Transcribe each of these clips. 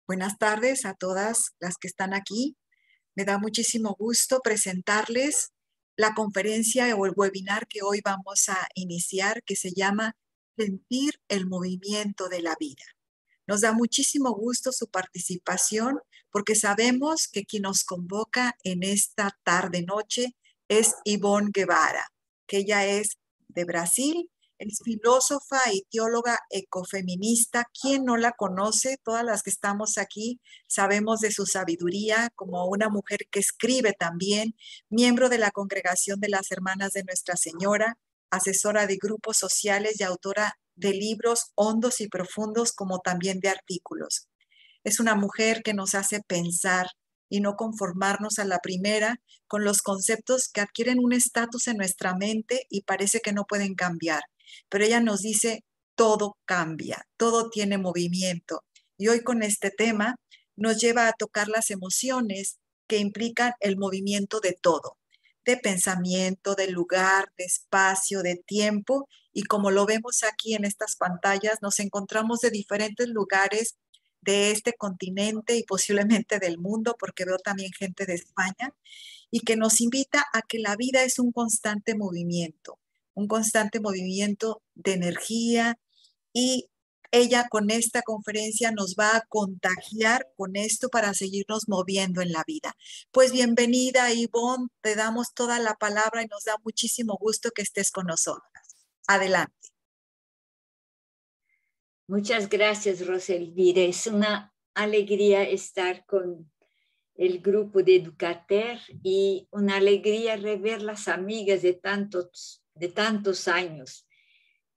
Buenas tardes a todas las que están aquí. Me da muchísimo gusto presentarles la conferencia o el webinar que hoy vamos a iniciar, que se llama Sentir el movimiento de la vida. Nos da muchísimo gusto su participación porque sabemos que quien nos convoca en esta tarde-noche es Ivonne Guevara, que ella es de Brasil. Es filósofa y teóloga ecofeminista. ¿Quién no la conoce? Todas las que estamos aquí sabemos de su sabiduría como una mujer que escribe también, miembro de la Congregación de las Hermanas de Nuestra Señora, asesora de grupos sociales y autora de libros hondos y profundos como también de artículos. Es una mujer que nos hace pensar y no conformarnos a la primera con los conceptos que adquieren un estatus en nuestra mente y parece que no pueden cambiar. Pero ella nos dice, todo cambia, todo tiene movimiento. Y hoy con este tema nos lleva a tocar las emociones que implican el movimiento de todo, de pensamiento, de lugar, de espacio, de tiempo. Y como lo vemos aquí en estas pantallas, nos encontramos de diferentes lugares de este continente y posiblemente del mundo, porque veo también gente de España, y que nos invita a que la vida es un constante movimiento de energía, y ella con esta conferencia nos va a contagiar con esto para seguirnos moviendo en la vida. Pues bienvenida, Ivonne, te damos toda la palabra y nos da muchísimo gusto que estés con nosotras. Adelante. Muchas gracias, Roselvira. Es una alegría estar con el grupo de Educater y una alegría rever las amigas de tantos años.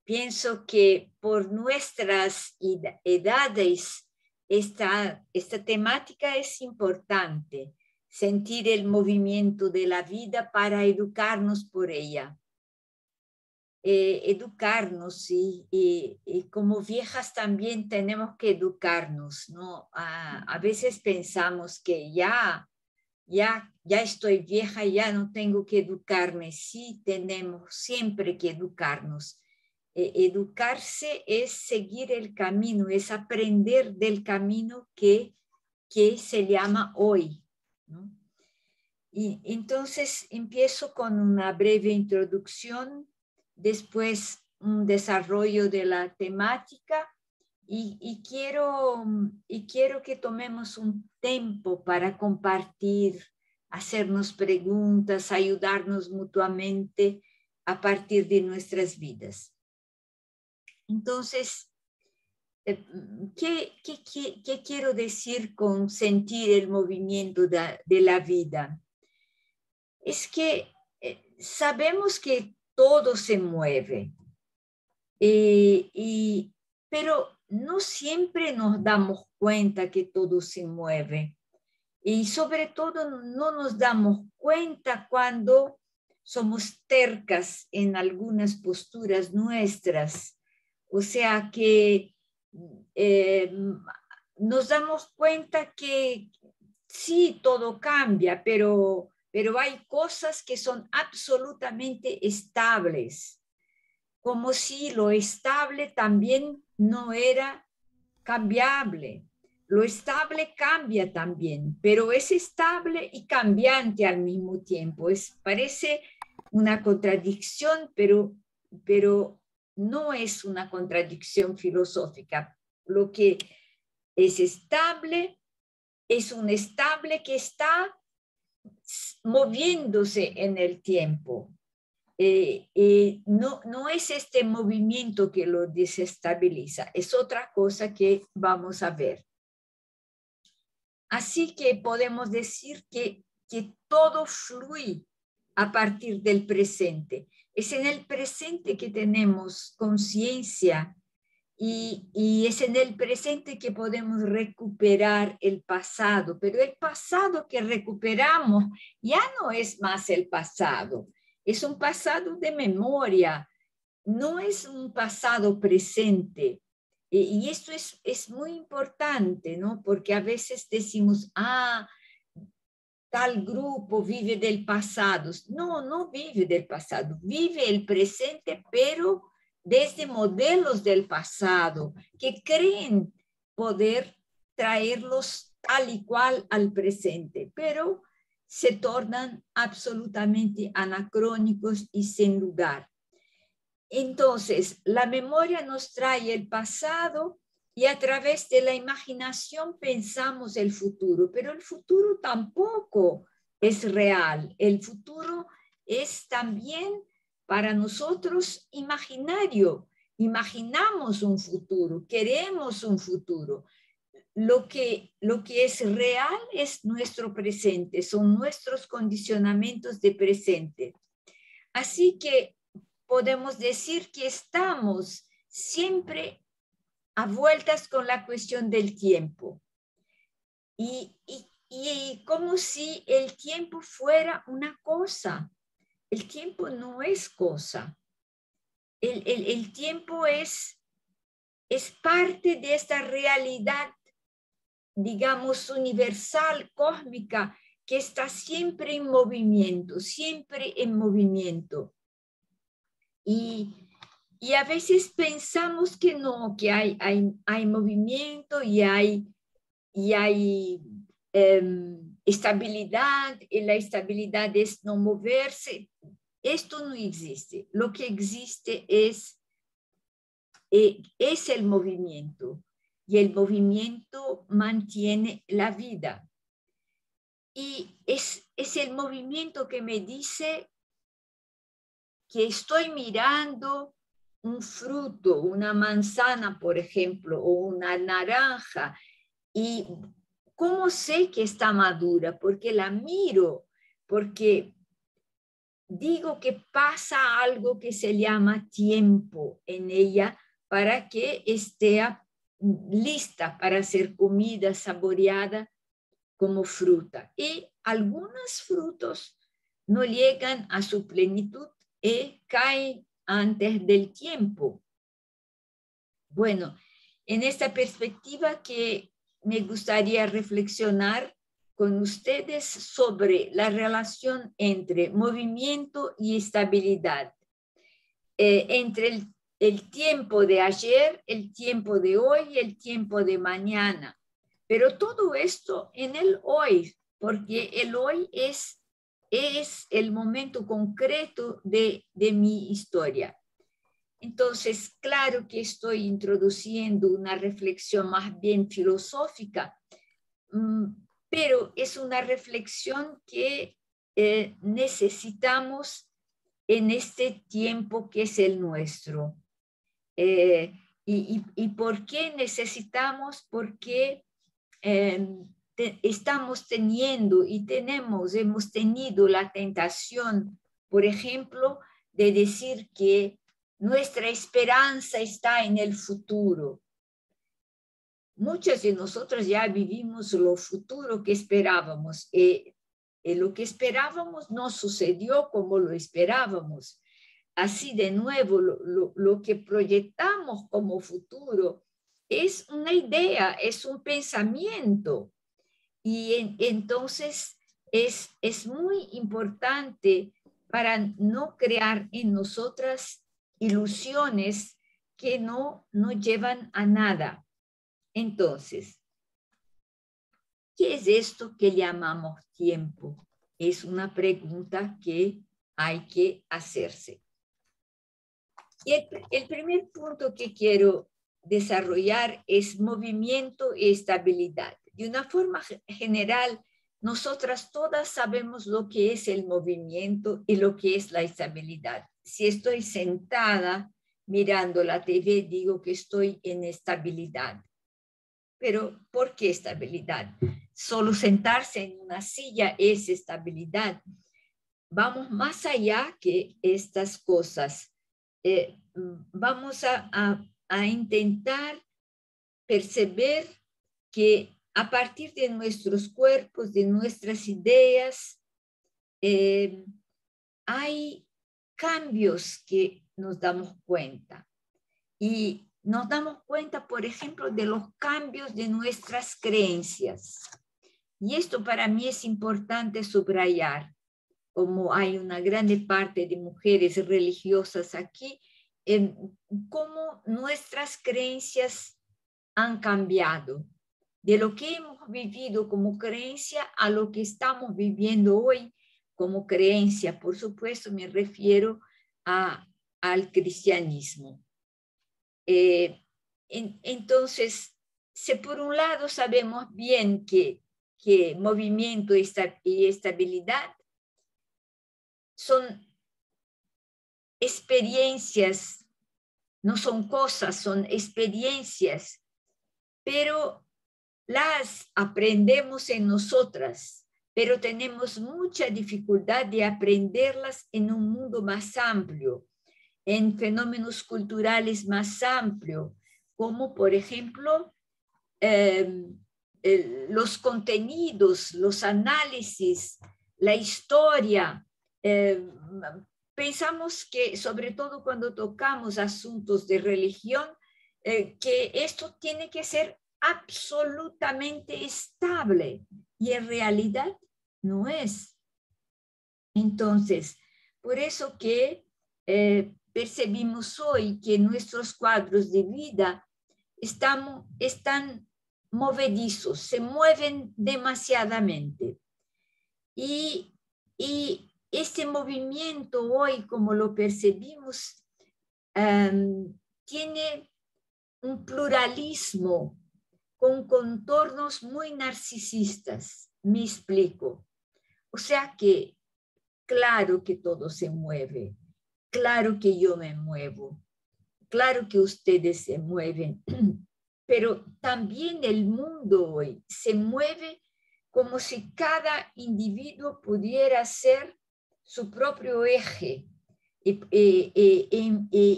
Pienso que por nuestras edades esta temática es importante, sentir el movimiento de la vida para educarnos por ella. Educarnos y como viejas también tenemos que educarnos, ¿no? A veces pensamos que ya estoy vieja, ya no tengo que educarme. Sí, tenemos siempre que educarnos. Educarse es seguir el camino, es aprender del camino que se llama hoy, ¿no? Y entonces empiezo con una breve introducción, después un desarrollo de la temática y quiero que tomemos un tiempo para compartir, hacernos preguntas, ayudarnos mutuamente a partir de nuestras vidas. Entonces, ¿qué quiero decir con sentir el movimiento de la vida? Es que sabemos que todo se mueve, pero no siempre nos damos cuenta que todo se mueve. Y sobre todo no nos damos cuenta cuando somos tercas en algunas posturas nuestras. O sea que nos damos cuenta que sí, todo cambia, pero hay cosas que son absolutamente estables, como si lo estable también no era cambiable. Lo estable cambia también, pero es estable y cambiante al mismo tiempo. Parece una contradicción, pero no es una contradicción filosófica. Lo que es estable es un estable que está moviéndose en el tiempo. No es este movimiento que lo desestabiliza, es otra cosa que vamos a ver. Así que podemos decir que todo fluye a partir del presente. Es en el presente que tenemos conciencia y es en el presente que podemos recuperar el pasado, pero el pasado que recuperamos ya no es más el pasado, es un pasado de memoria, no es un pasado presente. Y esto es muy importante, ¿no? Porque a veces decimos, tal grupo vive del pasado. No vive del pasado, vive el presente, pero desde modelos del pasado que creen poder traerlos tal y cual al presente, pero se tornan absolutamente anacrónicos y sin lugar. Entonces, la memoria nos trae el pasado y a través de la imaginación pensamos el futuro, pero el futuro tampoco es real. El futuro es también para nosotros imaginario. Imaginamos un futuro, queremos un futuro. Lo que es real es nuestro presente, son nuestros condicionamientos de presente. Así que podemos decir que estamos siempre a vueltas con la cuestión del tiempo. Y como si el tiempo fuera una cosa. El tiempo no es cosa. El tiempo es parte de esta realidad, digamos, universal, cósmica, que está siempre en movimiento, siempre en movimiento. Y a veces pensamos que no, que hay movimiento y hay estabilidad, y la estabilidad es no moverse. Esto no existe. Lo que existe es el movimiento, y el movimiento mantiene la vida. Y es el movimiento que me dice que estoy mirando un fruto, una manzana, por ejemplo, o una naranja, y ¿cómo sé que está madura? Porque la miro, porque digo que pasa algo que se llama tiempo en ella para que esté lista para ser comida, saboreada como fruta. Y algunos frutos no llegan a su plenitud y caen antes del tiempo. Bueno, en esta perspectiva que me gustaría reflexionar con ustedes sobre la relación entre movimiento y estabilidad, entre el tiempo de ayer, el tiempo de hoy y el tiempo de mañana. Pero todo esto en el hoy, porque el hoy es el momento concreto de mi historia. Entonces, claro que estoy introduciendo una reflexión más bien filosófica, pero es una reflexión que necesitamos en este tiempo que es el nuestro. ¿Y por qué necesitamos? Porque estamos teniendo y hemos tenido la tentación, por ejemplo, de decir que nuestra esperanza está en el futuro. Muchos de nosotros ya vivimos lo futuro que esperábamos. Lo que esperábamos no sucedió como lo esperábamos. Así de nuevo, lo que proyectamos como futuro es una idea, es un pensamiento. Y entonces es muy importante para no crear en nosotras ilusiones que no llevan a nada. Entonces, ¿qué es esto que llamamos tiempo? Es una pregunta que hay que hacerse. Y el primer punto que quiero desarrollar es movimiento y estabilidad. De una forma general, nosotras todas sabemos lo que es el movimiento y lo que es la estabilidad. Si estoy sentada mirando la TV, digo que estoy en estabilidad. Pero ¿por qué estabilidad? Solo sentarse en una silla es estabilidad. Vamos más allá que estas cosas. Vamos a intentar perceber que a partir de nuestros cuerpos, de nuestras ideas, hay cambios que nos damos cuenta. Y nos damos cuenta, por ejemplo, de los cambios de nuestras creencias. Y esto para mí es importante subrayar. Como hay una grande parte de mujeres religiosas aquí, cómo nuestras creencias han cambiado. de lo que hemos vivido como creencia a lo que estamos viviendo hoy como creencia. Por supuesto, me refiero al cristianismo. Entonces, si por un lado sabemos bien que movimiento y estabilidad son experiencias, no son cosas, son experiencias, pero las aprendemos en nosotras, pero tenemos mucha dificultad de aprenderlas en un mundo más amplio, en fenómenos culturales más amplios, como por ejemplo los contenidos, los análisis, la historia. Pensamos que, sobre todo cuando tocamos asuntos de religión, que esto tiene que ser absolutamente estable, y en realidad no es. Entonces, por eso que percibimos hoy que nuestros cuadros de vida están movedizos, se mueven demasiadamente. Y este movimiento hoy, como lo percibimos, tiene un pluralismo con contornos muy narcisistas. Me explico. O sea que, claro que todo se mueve, claro que yo me muevo, claro que ustedes se mueven, pero también el mundo hoy se mueve como si cada individuo pudiera ser su propio eje e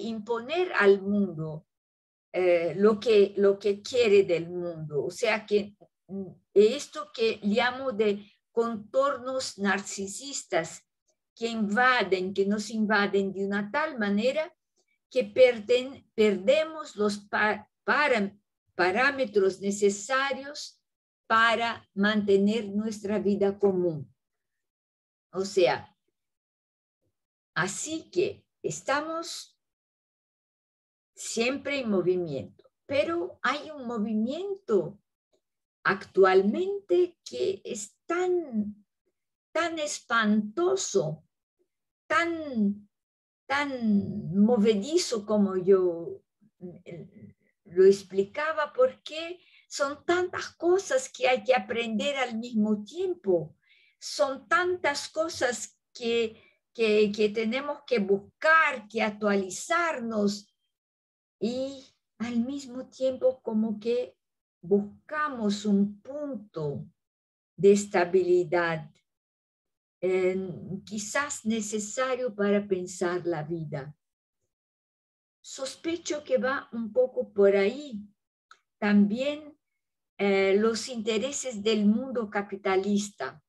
imponer al mundo lo que quiere del mundo. O sea que esto que llamo de contornos narcisistas que nos invaden de una tal manera que perdemos los parámetros necesarios para mantener nuestra vida común. O sea, así que estamos siempre en movimiento, pero hay un movimiento actualmente que es tan espantoso, tan movedizo, como yo lo explicaba, porque son tantas cosas que hay que aprender al mismo tiempo, son tantas cosas que tenemos que buscar, que actualizarnos, y al mismo tiempo como que buscamos un punto de estabilidad, quizás necesario para pensar la vida. Sospecho que va un poco por ahí. También los intereses del mundo capitalista.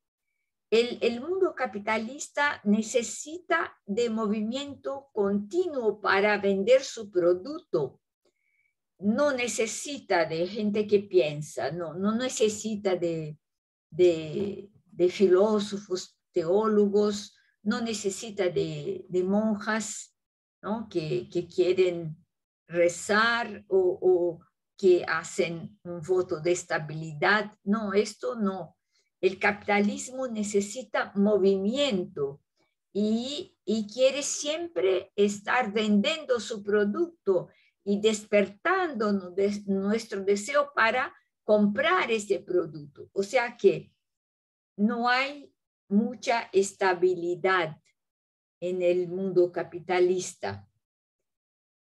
El mundo capitalista necesita de movimiento continuo para vender su producto. No necesita de gente que piensa, no necesita de filósofos, teólogos, no necesita de monjas, ¿no? que quieren rezar o que hacen un voto de estabilidad. No, esto no. El capitalismo necesita movimiento y quiere siempre estar vendiendo su producto y despertando nuestro deseo para comprar ese producto. O sea que no hay mucha estabilidad en el mundo capitalista.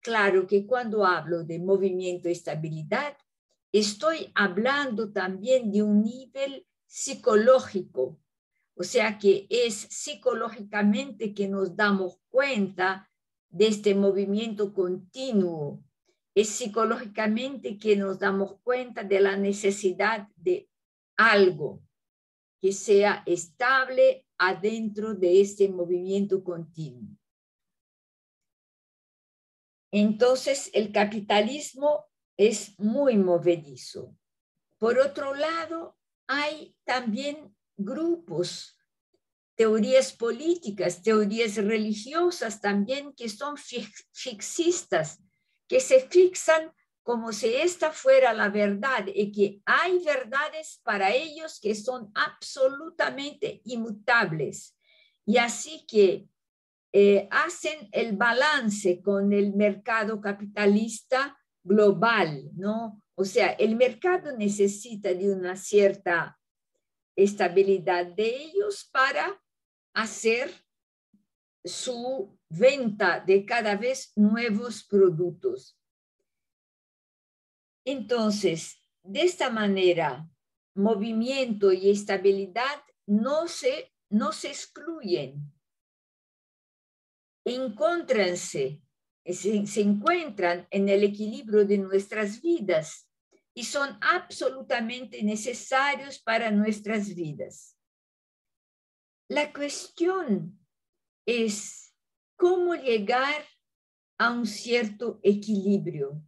Claro que cuando hablo de movimiento y estabilidad, estoy hablando también de un nivel psicológico. O sea que es psicológicamente que nos damos cuenta de este movimiento continuo. Es psicológicamente que nos damos cuenta de la necesidad de algo que sea estable adentro de este movimiento continuo. Entonces, el capitalismo es muy movedizo. Por otro lado, hay también grupos, teorías políticas, teorías religiosas también que son fixistas, que se fixan como si esta fuera la verdad y que hay verdades para ellos que son absolutamente inmutables. Y así que hacen el balance con el mercado capitalista global, ¿no? O sea, el mercado necesita de una cierta estabilidad de ellos para hacer su venta de cada vez nuevos productos. Entonces, de esta manera, movimiento y estabilidad no se excluyen. Se encuentran en el equilibrio de nuestras vidas y son absolutamente necesarios para nuestras vidas. La cuestión es cómo llegar a un cierto equilibrio.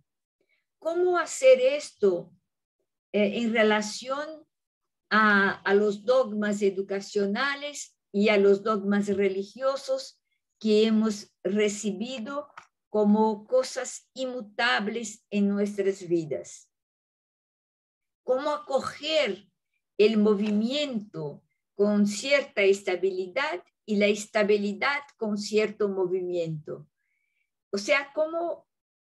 ¿Cómo hacer esto en relación a los dogmas educacionales y a los dogmas religiosos que hemos recibido como cosas inmutables en nuestras vidas? ¿Cómo acoger el movimiento con cierta estabilidad y la estabilidad con cierto movimiento? O sea, ¿cómo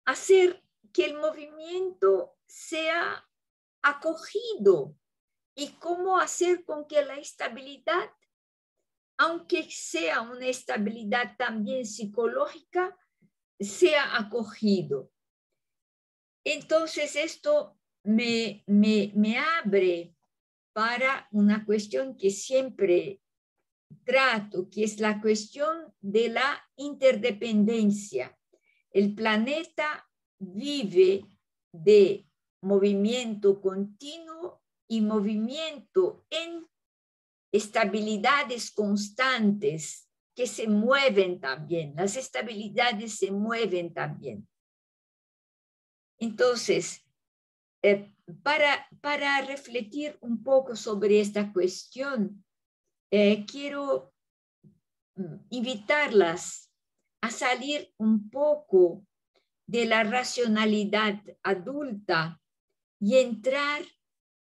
hacer que el movimiento sea acogido y cómo hacer con que la estabilidad, aunque sea una estabilidad también psicológica, sea acogido? Entonces esto me abre para una cuestión que siempre trato, que es la cuestión de la interdependencia. El planeta vive de movimiento continuo y movimiento en estabilidades constantes que se mueven también. Las estabilidades se mueven también. Entonces, para refletir un poco sobre esta cuestión, quiero invitarlas a salir un poco de la racionalidad adulta y entrar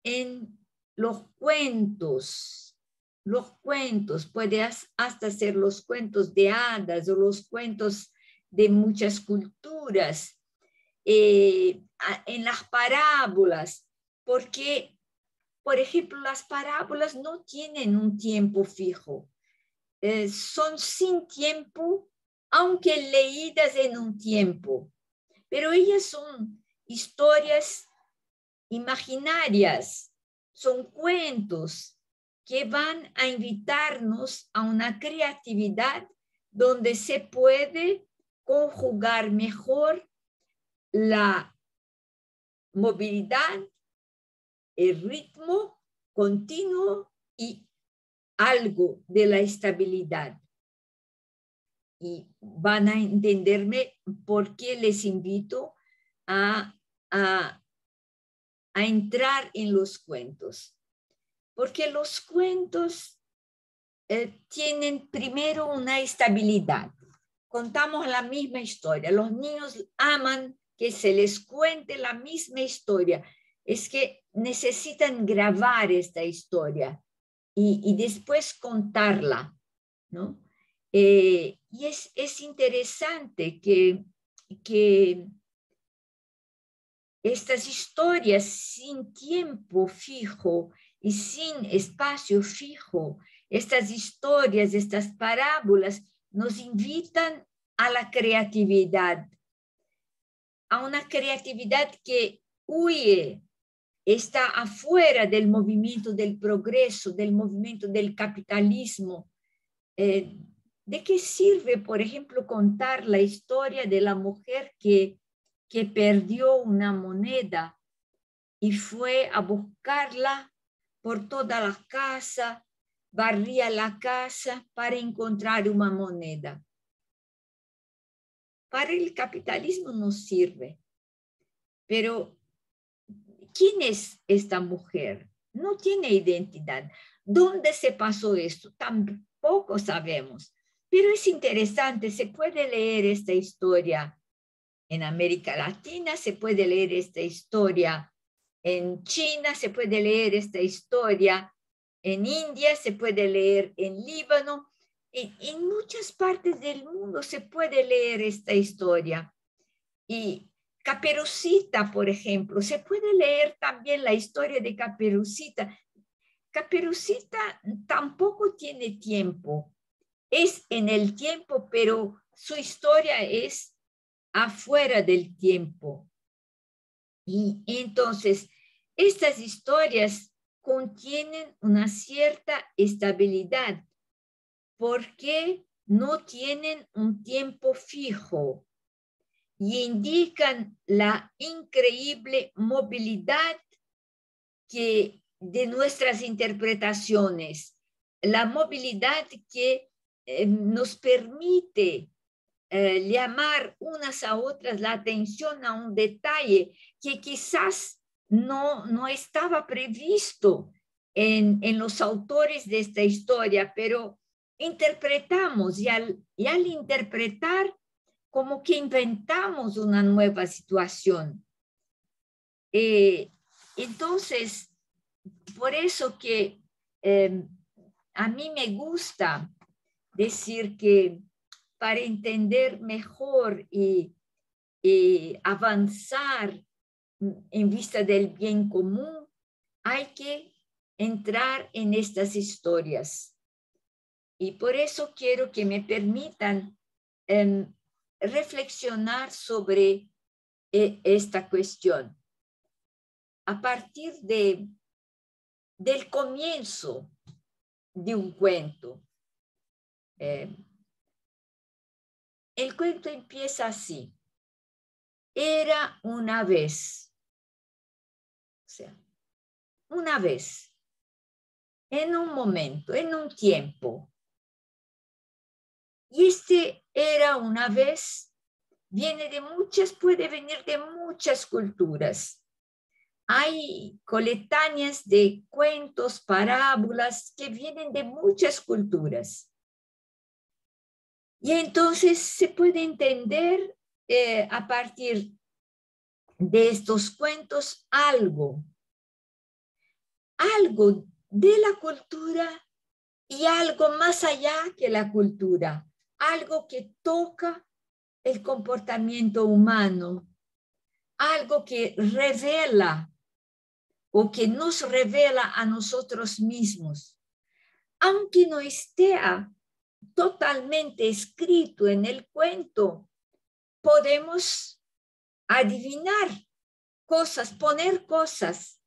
en los cuentos. Los cuentos, puede hasta ser los cuentos de hadas o los cuentos de muchas culturas, en las parábolas, porque, por ejemplo, las parábolas no tienen un tiempo fijo, son sin tiempo, aunque leídas en un tiempo, pero ellas son historias imaginarias, son cuentos que van a invitarnos a una creatividad donde se puede conjugar mejor la movilidad, el ritmo continuo y algo de la estabilidad. Y van a entenderme por qué les invito a entrar en los cuentos. Porque los cuentos tienen primero una estabilidad. Contamos la misma historia. Los niños aman que se les cuente la misma historia. Es que necesitan grabar esta historia y después contarla, ¿no? Y es interesante que estas historias sin tiempo fijo y sin espacio fijo, estas historias, estas parábolas nos invitan a la creatividad, a una creatividad que huye, está afuera del movimiento del progreso, del movimiento del capitalismo. ¿De qué sirve, por ejemplo, contar la historia de la mujer que perdió una moneda y fue a buscarla por toda la casa, barría la casa para encontrar una moneda? Para el capitalismo no sirve. Pero, ¿quién es esta mujer? No tiene identidad. ¿Dónde se pasó esto? Tampoco sabemos. Pero es interesante, se puede leer esta historia en América Latina, se puede leer esta historia en China, se puede leer esta historia en India, se puede leer en Líbano, en muchas partes del mundo se puede leer esta historia. Y Caperucita, por ejemplo, se puede leer también la historia de Caperucita. Caperucita tampoco tiene tiempo, es en el tiempo, pero su historia es afuera del tiempo. Y entonces, estas historias contienen una cierta estabilidad porque no tienen un tiempo fijo y indican la increíble movilidad de nuestras interpretaciones, la movilidad que nos permite llamar unas a otras la atención a un detalle que quizás no estaba previsto en los autores de esta historia, pero interpretamos y al interpretar como que inventamos una nueva situación. Entonces, por eso que a mí me gusta decir que para entender mejor y avanzar en vista del bien común, hay que entrar en estas historias. Y por eso quiero que me permitan reflexionar sobre esta cuestión. A partir del comienzo de un cuento. El cuento empieza así. Era una vez. O sea, una vez. En un momento, en un tiempo. Y este era una vez, viene de muchas, puede venir de muchas culturas. Hay coletáneas de cuentos, parábolas que vienen de muchas culturas. Y entonces se puede entender a partir de estos cuentos algo de la cultura y algo más allá que la cultura, algo que toca el comportamiento humano, algo que revela o que nos revela a nosotros mismos, aunque no esté totalmente escrito en el cuento, podemos adivinar cosas, poner cosas.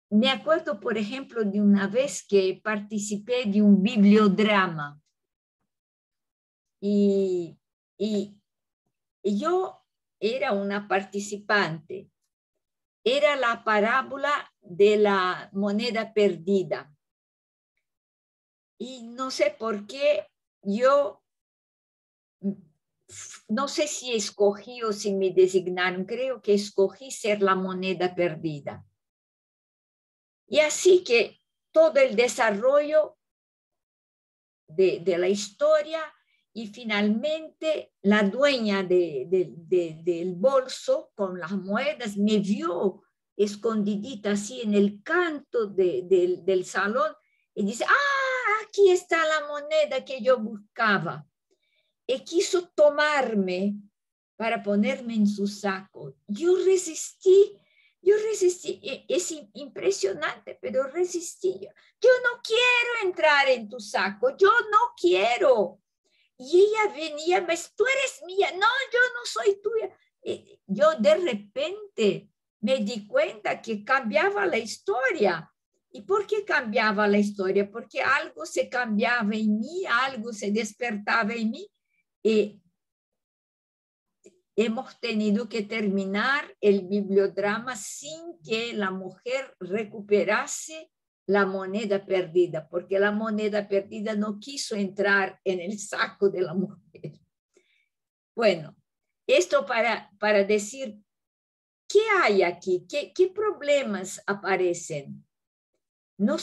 Me acuerdo, por ejemplo, de una vez que participé de un bibliodrama y yo era una participante. Era la parábola de la moneda perdida. Y no sé por qué yo, no sé si escogí o si me designaron, creo que escogí ser la moneda perdida. Y así que todo el desarrollo de la historia y finalmente la dueña del bolso con las moedas me vio escondidita así en el canto del salón y dice, aquí está la moneda que yo buscaba. Y quiso tomarme para ponerme en su saco. Yo resistí, es impresionante, pero resistí. Yo no quiero entrar en tu saco, yo no quiero. Y ella venía, mas tú eres mía, no, yo no soy tuya. Yo de repente me di cuenta que cambiaba la historia. ¿Y por qué cambiaba la historia? Porque algo se cambiaba en mí, algo se despertaba en mí. Y hemos tenido que terminar el bibliodrama sin que la mujer recuperase la moneda perdida, porque la moneda perdida no quiso entrar en el saco de la mujer. Bueno, esto para decir, ¿qué hay aquí? ¿Qué problemas aparecen? No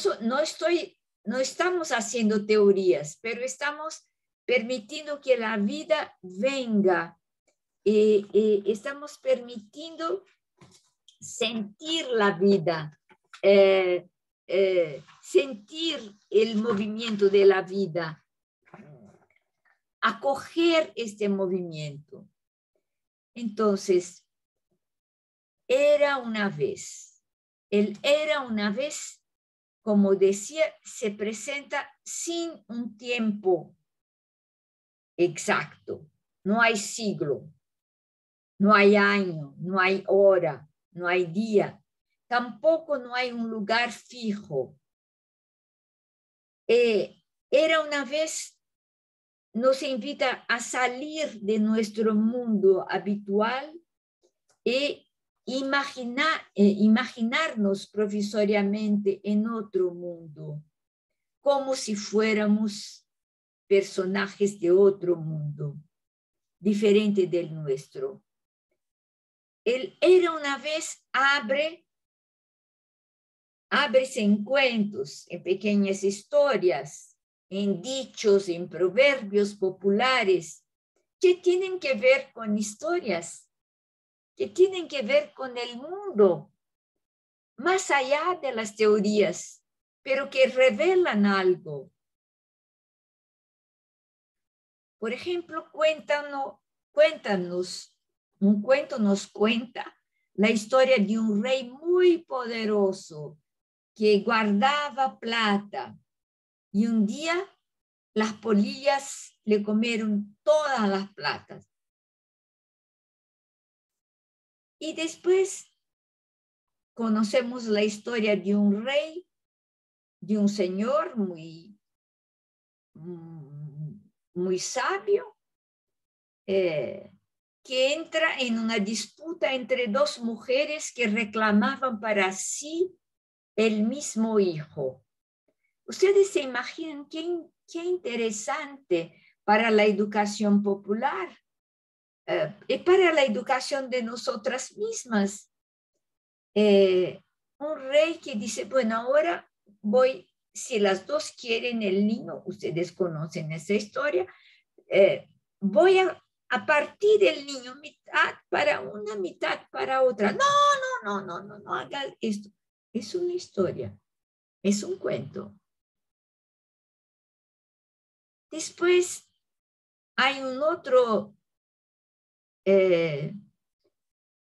estamos haciendo teorías, pero estamos permitiendo que la vida venga. Estamos permitiendo sentir la vida, sentir el movimiento de la vida, acoger este movimiento. Entonces, era una vez. El era una vez, como decía, se presenta sin un tiempo exacto. No hay siglo, no hay año, no hay hora, no hay día. Tampoco no hay un lugar fijo. Era una vez nos invita a salir de nuestro mundo habitual e imaginarnos provisoriamente en otro mundo, como si fuéramos personajes de otro mundo, diferente del nuestro. El era una vez ábrese en cuentos, en pequeñas historias, en dichos, en proverbios populares, que tienen que ver con historias, que tienen que ver con el mundo, más allá de las teorías, pero que revelan algo. Por ejemplo, un cuento nos cuenta la historia de un rey muy poderoso que guardaba plata y un día las polillas le comieron todas las platas. Y después conocemos la historia de un rey, de un señor muy sabio, que entra en una disputa entre dos mujeres que reclamaban para sí el mismo hijo. Ustedes se imaginan qué interesante para la educación popular y para la educación de nosotras mismas. Un rey que dice, bueno, ahora si las dos quieren el niño, ustedes conocen esa historia, voy a partir el niño mitad para una, mitad para otra. No haga esto. Es una historia, es un cuento. Después hay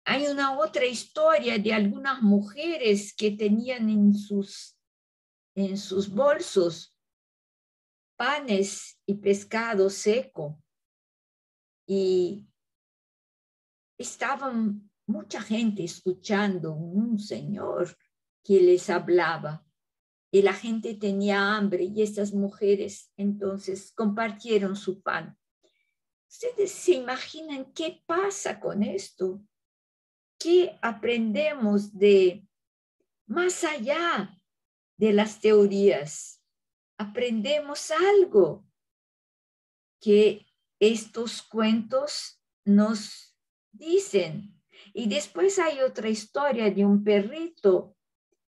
hay una otra historia de algunas mujeres que tenían en sus bolsos panes y pescado seco. Y estaban mucha gente escuchando un señor que les hablaba. Y la gente tenía hambre y estas mujeres entonces compartieron su pan. ¿Ustedes se imaginan qué pasa con esto? ¿Qué aprendemos de más allá de las teorías? Aprendemos algo que estos cuentos nos dicen. Y después hay otra historia de un perrito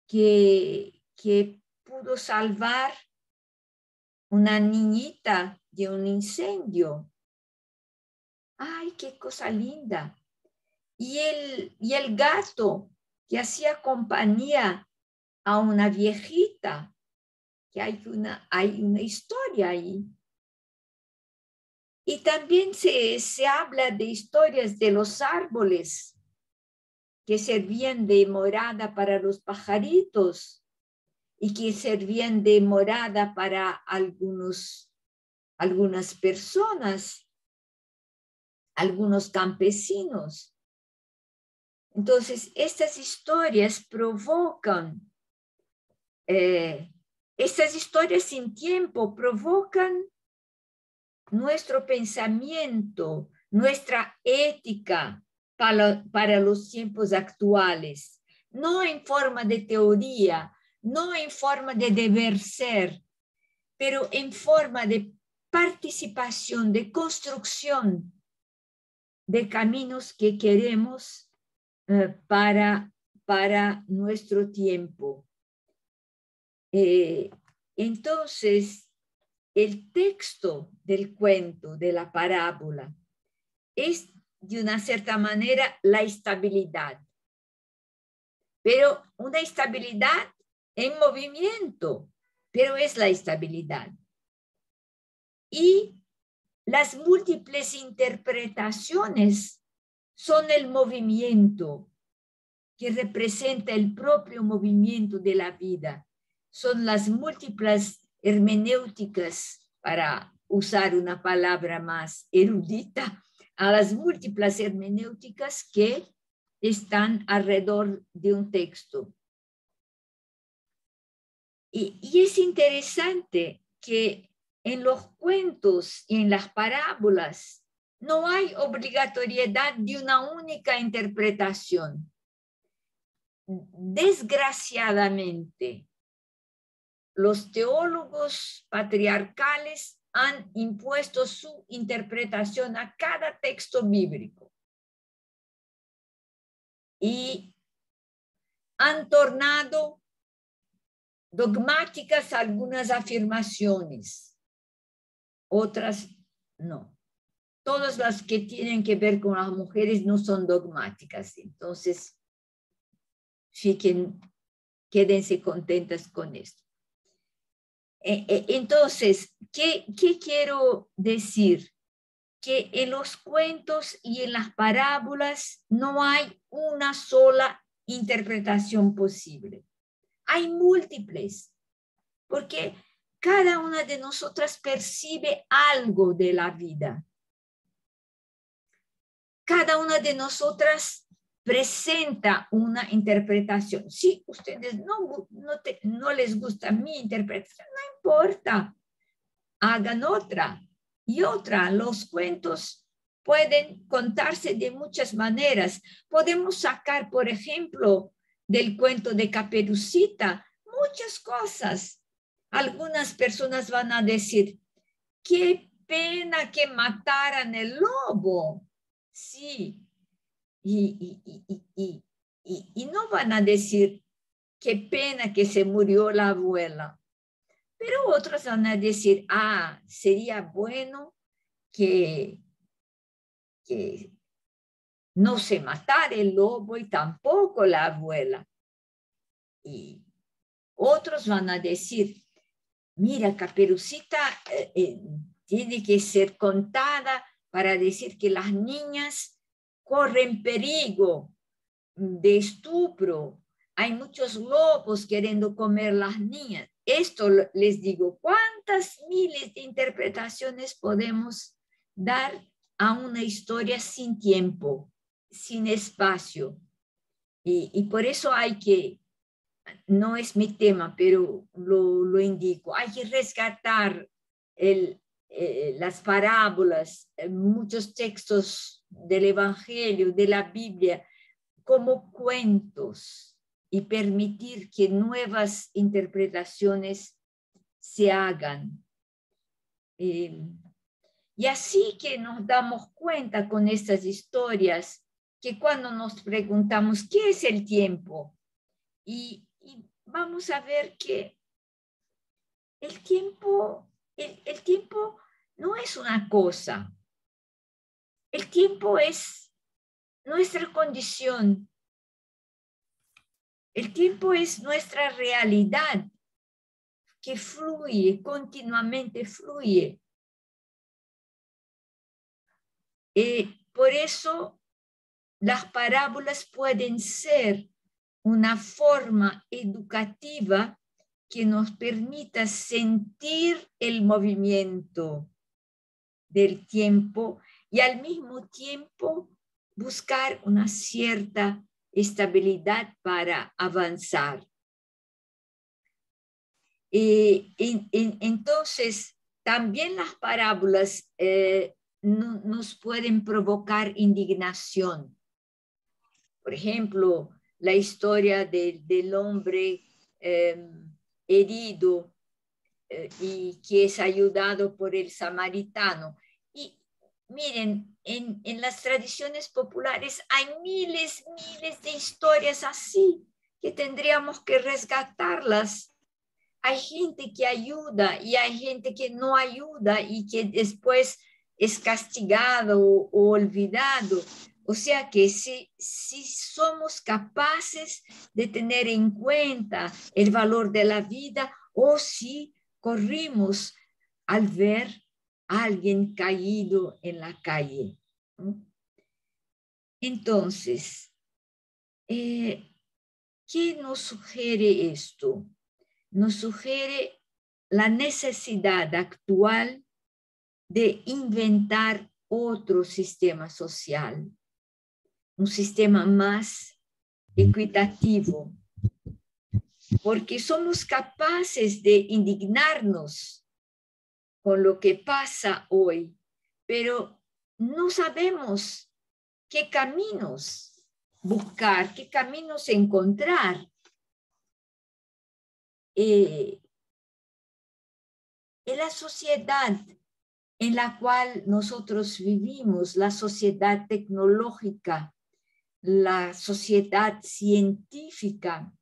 que pudo salvar una niñita de un incendio. ¡Ay, qué cosa linda! Y el gato que hacía compañía a una viejita, que hay una historia ahí. Y también se habla de historias de los árboles que servían de morada para los pajaritos y que servían de morada para algunas personas, algunos campesinos. Entonces, estas historias provocan, estas historias sin tiempo provocan nuestro pensamiento, nuestra ética para los tiempos actuales, no en forma de teoría, no en forma de deber ser, pero en forma de participación, de construcción de caminos que queremos para nuestro tiempo. Entonces, el texto del cuento, de la parábola, es de una cierta manera la estabilidad, pero una estabilidad en movimiento, pero es la estabilidad. Y las múltiples interpretaciones son el movimiento que representa el propio movimiento de la vida. Son las múltiples hermenéuticas, para usar una palabra más erudita, a las múltiples hermenéuticas que están alrededor de un texto. Y es interesante que en los cuentos y en las parábolas no hay obligatoriedad de una única interpretación. Desgraciadamente, los teólogos patriarcales han impuesto su interpretación a cada texto bíblico y han tornado dogmáticas algunas afirmaciones, otras no. Todas las que tienen que ver con las mujeres no son dogmáticas. Entonces, quédense contentas con esto. Entonces, ¿qué quiero decir? Que en los cuentos y en las parábolas no hay una sola interpretación posible. Hay múltiples, porque cada una de nosotras percibe algo de la vida. Cada una de nosotras presenta una interpretación. Si ustedes no les gusta mi interpretación, no importa, hagan otra y otra. Los cuentos pueden contarse de muchas maneras. Podemos sacar, por ejemplo, del cuento de Caperucita muchas cosas. Algunas personas van a decir, qué pena que mataran el lobo. Sí, y no van a decir, qué pena que se murió la abuela. Pero otros van a decir, sería bueno que no se matara el lobo y tampoco la abuela. Y otros van a decir, mira, Caperucita tiene que ser contada para decir que las niñas corren peligro de estupro. Hay muchos lobos queriendo comer las niñas. Esto les digo, ¿cuántas miles de interpretaciones podemos dar a una historia sin tiempo, sin espacio? Y por eso hay que, no es mi tema, pero lo indico, hay que rescatar las parábolas, muchos textos del Evangelio, de la Biblia, como cuentos y permitir que nuevas interpretaciones se hagan. Y así que nos damos cuenta con estas historias que cuando nos preguntamos ¿qué es el tiempo? Y vamos a ver que el tiempo no es una cosa. El tiempo es nuestra condición. El tiempo es nuestra realidad que fluye, continuamente fluye. Por eso las parábolas pueden ser una forma educativa que nos permita sentir el movimiento del tiempo y al mismo tiempo buscar una cierta estabilidad para avanzar. Entonces, también las parábolas nos pueden provocar indignación. Por ejemplo, la historia del hombre herido y que es ayudado por el samaritano. Y miren, en las tradiciones populares hay miles de historias así que tendríamos que rescatarlas hay gente que ayuda y hay gente que no ayuda y que después es castigado o olvidado. O sea que si somos capaces de tener en cuenta el valor de la vida o si corrimos al ver a alguien caído en la calle, ¿no? Entonces, ¿qué nos sugiere esto? Nos sugiere la necesidad actual de inventar otro sistema social, un sistema más equitativo, porque somos capaces de indignarnos con lo que pasa hoy, pero no sabemos qué caminos buscar, qué caminos encontrar. En la sociedad en la cual nosotros vivimos, la sociedad tecnológica, la sociedad científica,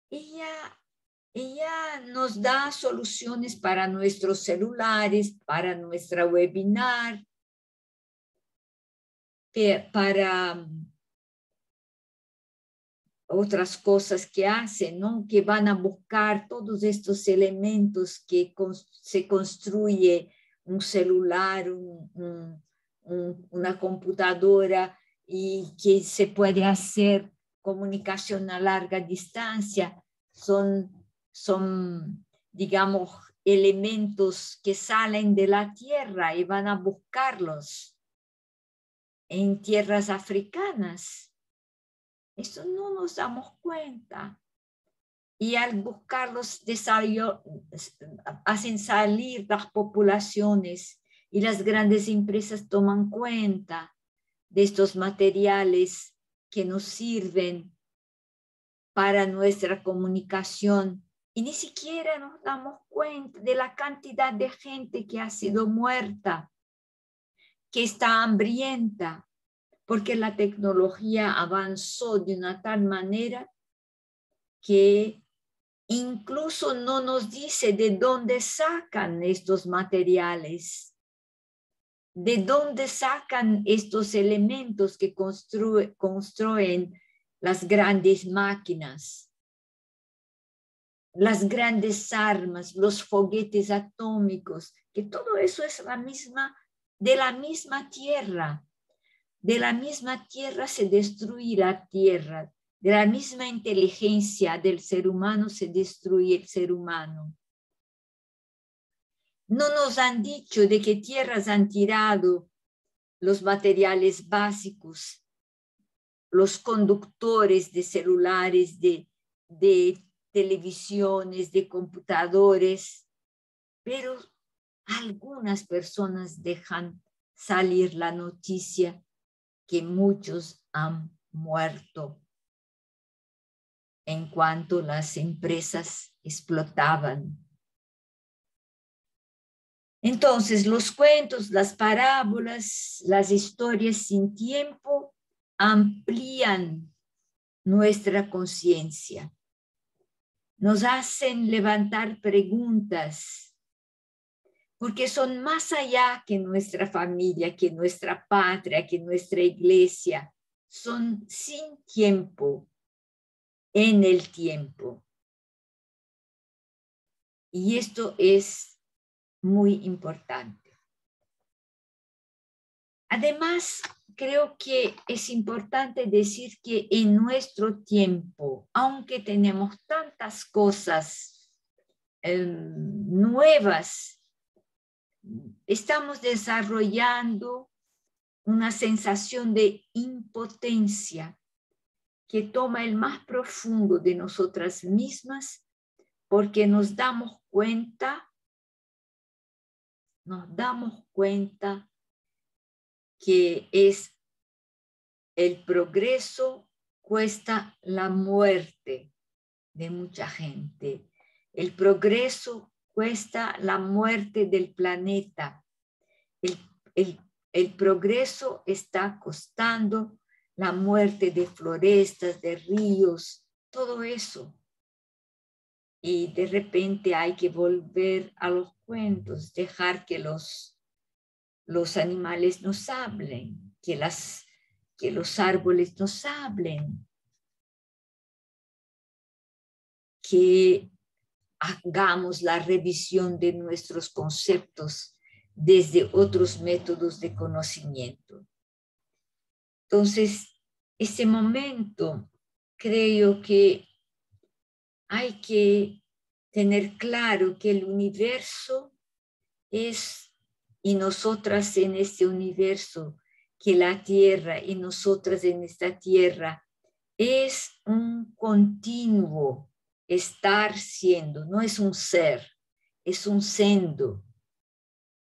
ella nos da soluciones para nuestros celulares, para nuestra webinar, para otras cosas que hacen, ¿no? Que van a buscar todos estos elementos que se construye un celular, una computadora y que se puede hacer comunicación a larga distancia. Son, digamos, elementos que salen de la tierra y van a buscarlos en tierras africanas. Eso no nos damos cuenta. Y al buscarlos, hacen salir las poblaciones y las grandes empresas toman cuenta de estos materiales que nos sirven para nuestra comunicación. Y ni siquiera nos damos cuenta de la cantidad de gente que ha sido muerta, que está hambrienta, porque la tecnología avanzó de una tal manera que incluso no nos dice de dónde sacan estos materiales, de dónde sacan estos elementos que construyen las grandes máquinas, las grandes armas, los foguetes atómicos, que todo eso es de la misma tierra. De la misma tierra se destruye la tierra, de la misma inteligencia del ser humano se destruye el ser humano. No nos han dicho de qué tierras han tirado los materiales básicos, los conductores de celulares, de televisiones, de computadores, pero algunas personas dejan salir la noticia que muchos han muerto en cuanto las empresas explotaban. Entonces, los cuentos, las parábolas, las historias sin tiempo amplían nuestra conciencia, nos hacen levantar preguntas, porque son más allá que nuestra familia, que nuestra patria, que nuestra iglesia, son sin tiempo, en el tiempo. Y esto es muy importante. Además, creo que es importante decir que en nuestro tiempo, aunque tenemos tantas cosas nuevas, estamos desarrollando una sensación de impotencia que toma el más profundo de nosotras mismas, porque nos damos cuenta que es el progreso cuesta la muerte de mucha gente. El progreso cuesta la muerte del planeta. El progreso está costando la muerte de florestas, de ríos, todo eso. y de repente hay que volver a los cuentos, dejar que los animales nos hablen, que los árboles nos hablen, que hagamos la revisión de nuestros conceptos desde otros métodos de conocimiento. Entonces, ese momento creo que hay que tener claro que el universo es, y nosotras en este universo, que la tierra y nosotras en esta tierra es un continuo estar siendo, no es un ser, es un sendo.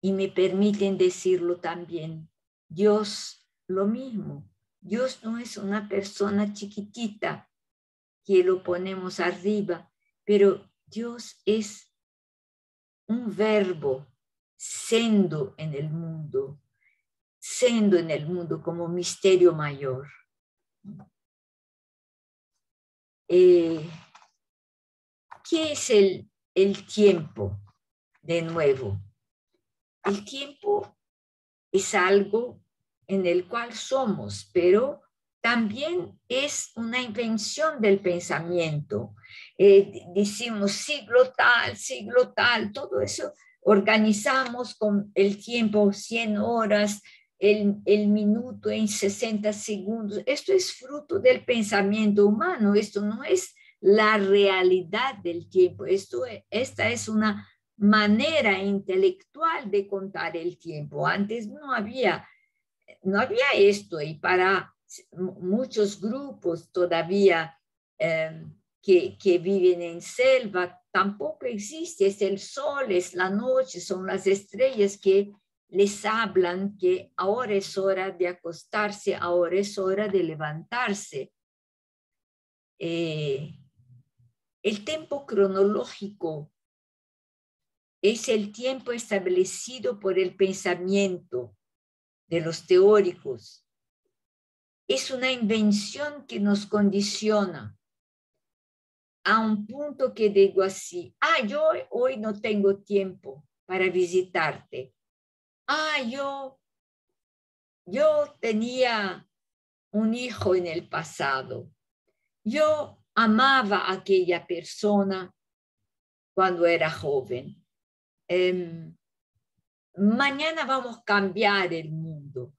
Y me permiten decirlo también, Dios lo mismo. Dios no es una persona chiquitita que lo ponemos arriba, pero Dios es un verbo, sendo en el mundo como misterio mayor. ¿Qué es el tiempo? De nuevo, el tiempo es algo en el cual somos, pero también es una invención del pensamiento. Decimos siglo tal, todo eso organizamos con el tiempo, 100 horas, el minuto en 60 segundos. Esto es fruto del pensamiento humano, esto no es la realidad del tiempo. Esta es una manera intelectual de contar el tiempo. Antes no había esto, y para muchos grupos todavía que viven en selva, tampoco existe. Es el sol, es la noche, son las estrellas que les hablan que ahora es hora de acostarse, ahora es hora de levantarse. El tiempo cronológico es el tiempo establecido por el pensamiento de los teóricos. Es una invención que nos condiciona a un punto que digo así, yo hoy no tengo tiempo para visitarte. Yo tenía un hijo en el pasado. Yo amaba a aquella persona cuando era joven. Mañana vamos a cambiar el mundo.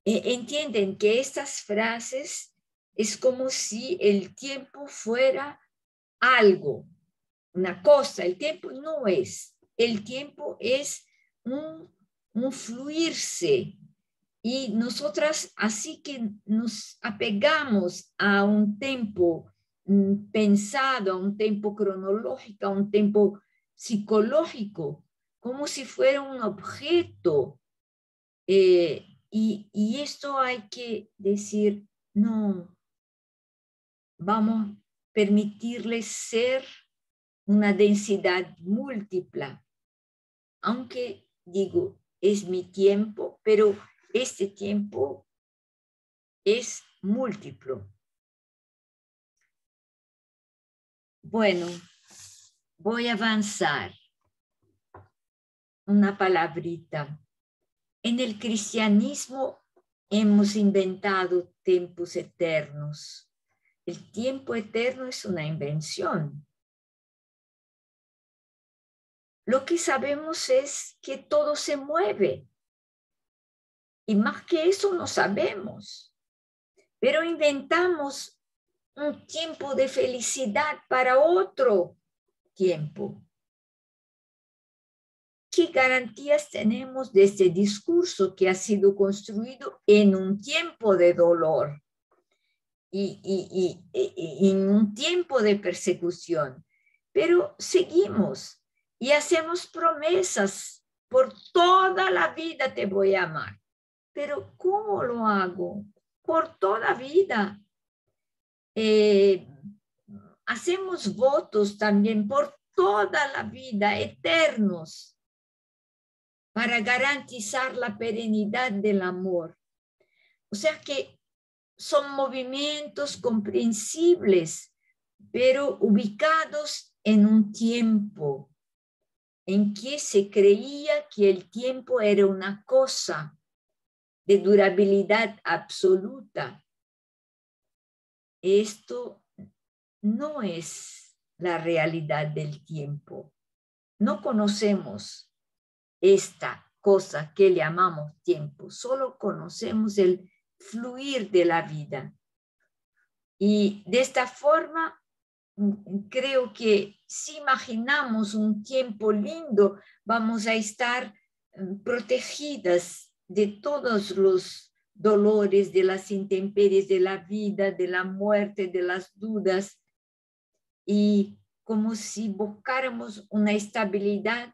Entienden que estas frases es como si el tiempo fuera algo, una cosa. El tiempo no es. El tiempo es un fluirse. Y nosotras así que nos apegamos a un tiempo pensado, a un tiempo cronológico, a un tiempo psicológico, como si fuera un objeto. Y esto hay que decir, no, vamos a permitirles ser una densidad múltipla, aunque digo, es mi tiempo, pero este tiempo es múltiplo. Bueno, voy a avanzar una palabrita. En el cristianismo hemos inventado tiempos eternos. El tiempo eterno es una invención. Lo que sabemos es que todo se mueve. Y más que eso no sabemos. Pero inventamos un tiempo de felicidad para otro tiempo. ¿Qué garantías tenemos de este discurso que ha sido construido en un tiempo de dolor y en un tiempo de persecución? Pero seguimos y hacemos promesas. Por toda la vida te voy a amar. Pero ¿cómo lo hago? Por toda vida. Hacemos votos también por toda la vida, eternos, para garantizar la perenidad del amor. O sea que son movimientos comprensibles, pero ubicados en un tiempo en que se creía que el tiempo era una cosa de durabilidad absoluta. Esto no es la realidad del tiempo. No conocemos esta cosa que llamamos tiempo, solo conocemos el fluir de la vida. Y de esta forma, creo que si imaginamos un tiempo lindo, vamos a estar protegidas de todos los dolores, de las intemperies de la vida, de la muerte, de las dudas, y como si buscáramos una estabilidad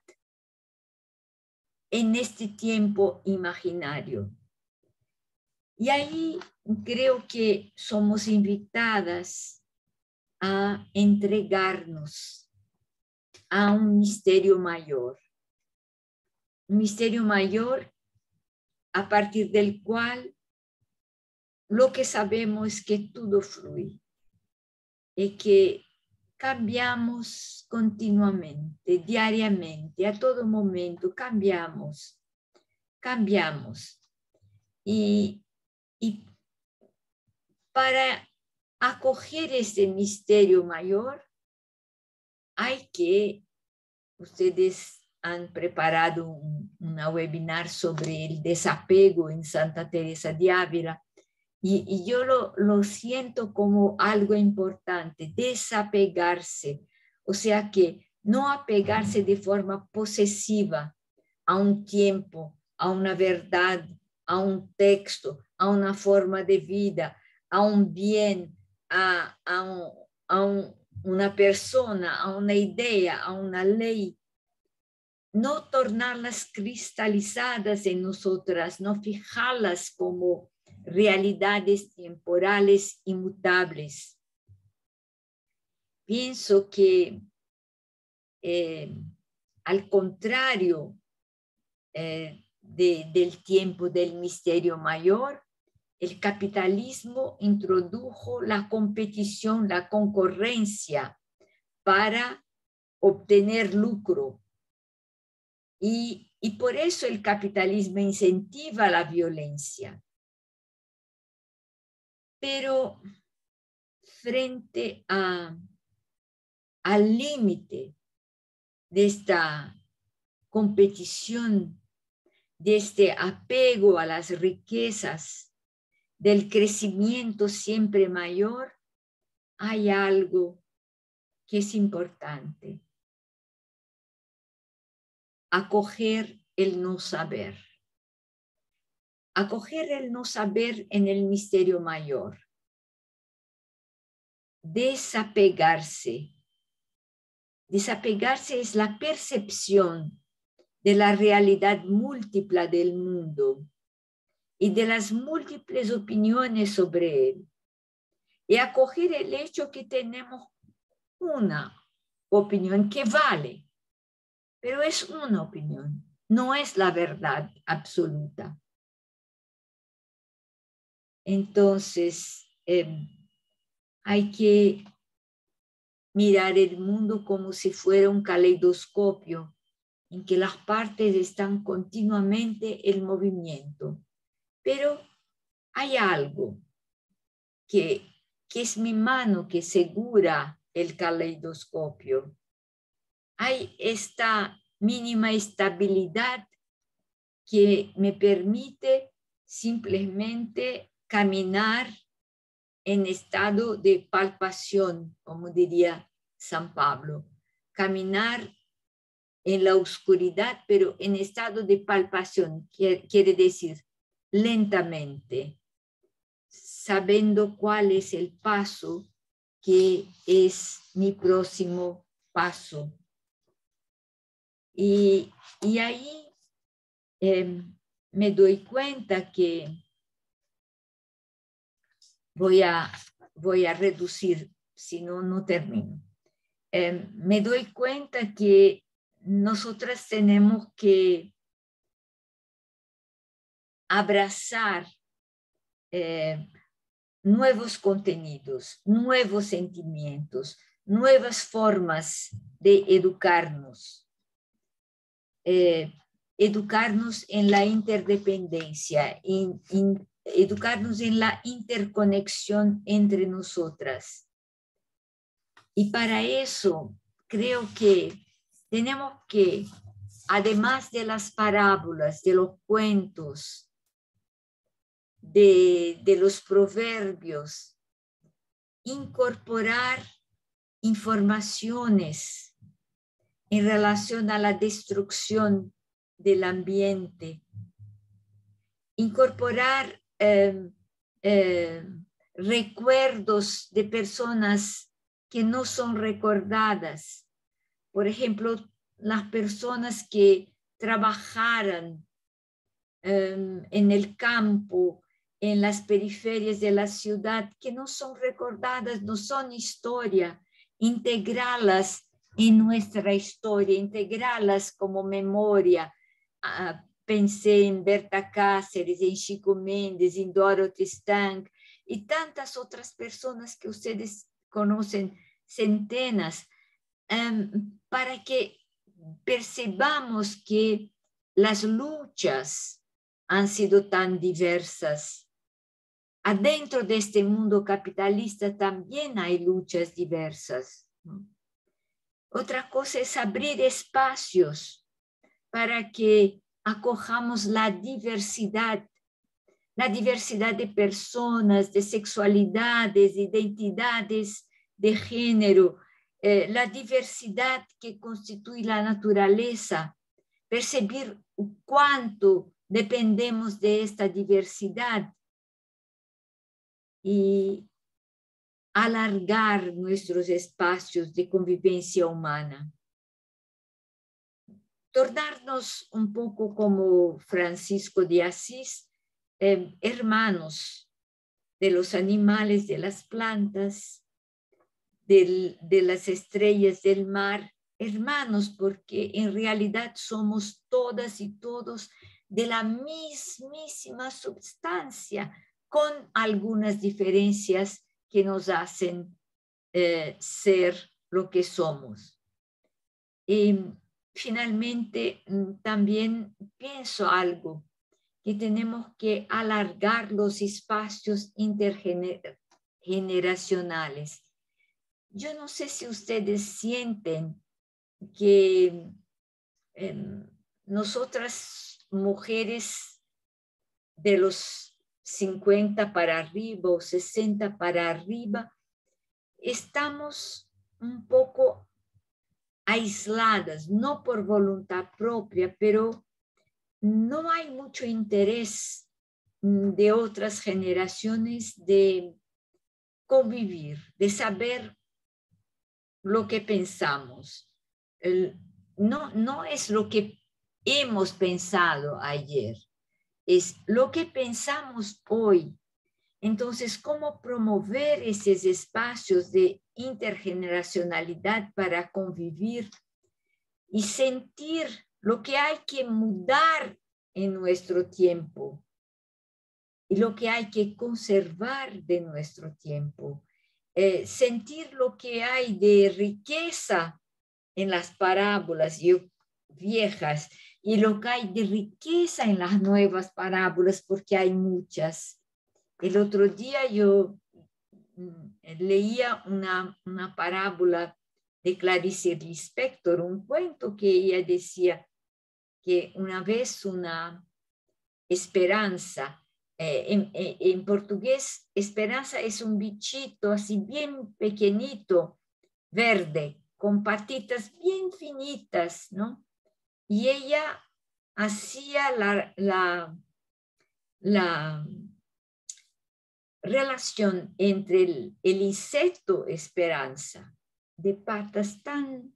en este tiempo imaginario. Y ahí creo que somos invitadas a entregarnos a un misterio mayor a partir del cual lo que sabemos es que todo fluye y que cambiamos continuamente, diariamente, a todo momento cambiamos. Y para acoger este misterio mayor, hay que, ustedes han preparado una webinar sobre el desapego en Santa Teresa de Ávila, y yo lo siento como algo importante, desapegarse, o sea que no apegarse de forma posesiva a un tiempo, a una verdad, a un texto, a una forma de vida, a un bien, una persona, a una idea, a una ley. No tornarlas cristalizadas en nosotras, no fijarlas como realidades temporales inmutables. Pienso que al contrario del tiempo del misterio mayor, el capitalismo introdujo la competición, la concurrencia para obtener lucro. Y por eso el capitalismo incentiva la violencia. Pero frente al límite de esta competición, de este apego a las riquezas, del crecimiento siempre mayor, hay algo que es importante: acoger el no saber. Acoger el no saber en el misterio mayor. Desapegarse. Desapegarse es la percepción de la realidad múltiple del mundo y de las múltiples opiniones sobre él. Y acoger el hecho que tenemos una opinión que vale, pero es una opinión, no es la verdad absoluta. Entonces, hay que mirar el mundo como si fuera un caleidoscopio en que las partes están continuamente en movimiento. Pero hay algo que es mi mano que segura el caleidoscopio. Hay esta mínima estabilidad que me permite simplemente caminar en estado de palpación, como diría San Pablo. Caminar en la oscuridad, pero en estado de palpación, quiere decir lentamente, sabiendo cuál es el paso que es mi próximo paso. Y ahí me doy cuenta que voy a reducir, si no, no termino. Me doy cuenta que nosotras tenemos que abrazar nuevos contenidos, nuevos sentimientos, nuevas formas de educarnos. Educarnos en la interdependencia, educarnos en la interconexión entre nosotras. Y para eso creo que tenemos que, además de las parábolas, de los cuentos, de los proverbios, incorporar informaciones en relación a la destrucción del ambiente, incorporar recuerdos de personas que no son recordadas. Por ejemplo, las personas que trabajaran en el campo, en las periferias de la ciudad, que no son recordadas, no son historia, integrarlas en nuestra historia, integrarlas como memoria. Pensé en Berta Cáceres, en Chico Mendes, en Dorothy Stank y tantas otras personas que ustedes conocen, centenas, para que percebamos que las luchas han sido tan diversas. Adentro de este mundo capitalista también hay luchas diversas. Otra cosa es abrir espacios para que acojamos la diversidad de personas, de sexualidades, de identidades de género, la diversidad que constituye la naturaleza, percibir cuánto dependemos de esta diversidad y alargar nuestros espacios de convivencia humana. Tornarnos un poco como Francisco de Asís, hermanos de los animales, de las plantas, de las estrellas del mar, hermanos, porque en realidad somos todas y todos de la mismísima substancia, con algunas diferencias que nos hacen ser lo que somos. Y finalmente, también pienso algo, que tenemos que alargar los espacios intergeneracionales. Yo no sé si ustedes sienten que nosotras mujeres de los 50 para arriba o 60 para arriba, estamos un poco aisladas, no por voluntad propia, pero no hay mucho interés de otras generaciones de convivir, de saber lo que pensamos. No es lo que hemos pensado ayer, es lo que pensamos hoy. Entonces, ¿cómo promover esos espacios de intergeneracionalidad para convivir y sentir lo que hay que mudar en nuestro tiempo y lo que hay que conservar de nuestro tiempo? Sentir lo que hay de riqueza en las parábolas viejas y lo que hay de riqueza en las nuevas parábolas, porque hay muchas. El otro día yo leía una parábola de Clarice Lispector, un cuento que ella decía que una vez una esperanza, en portugués, esperanza es un bichito así bien pequeñito, verde, con patitas bien finitas, ¿no? Y ella hacía la relación entre el insecto esperanza, de patas tan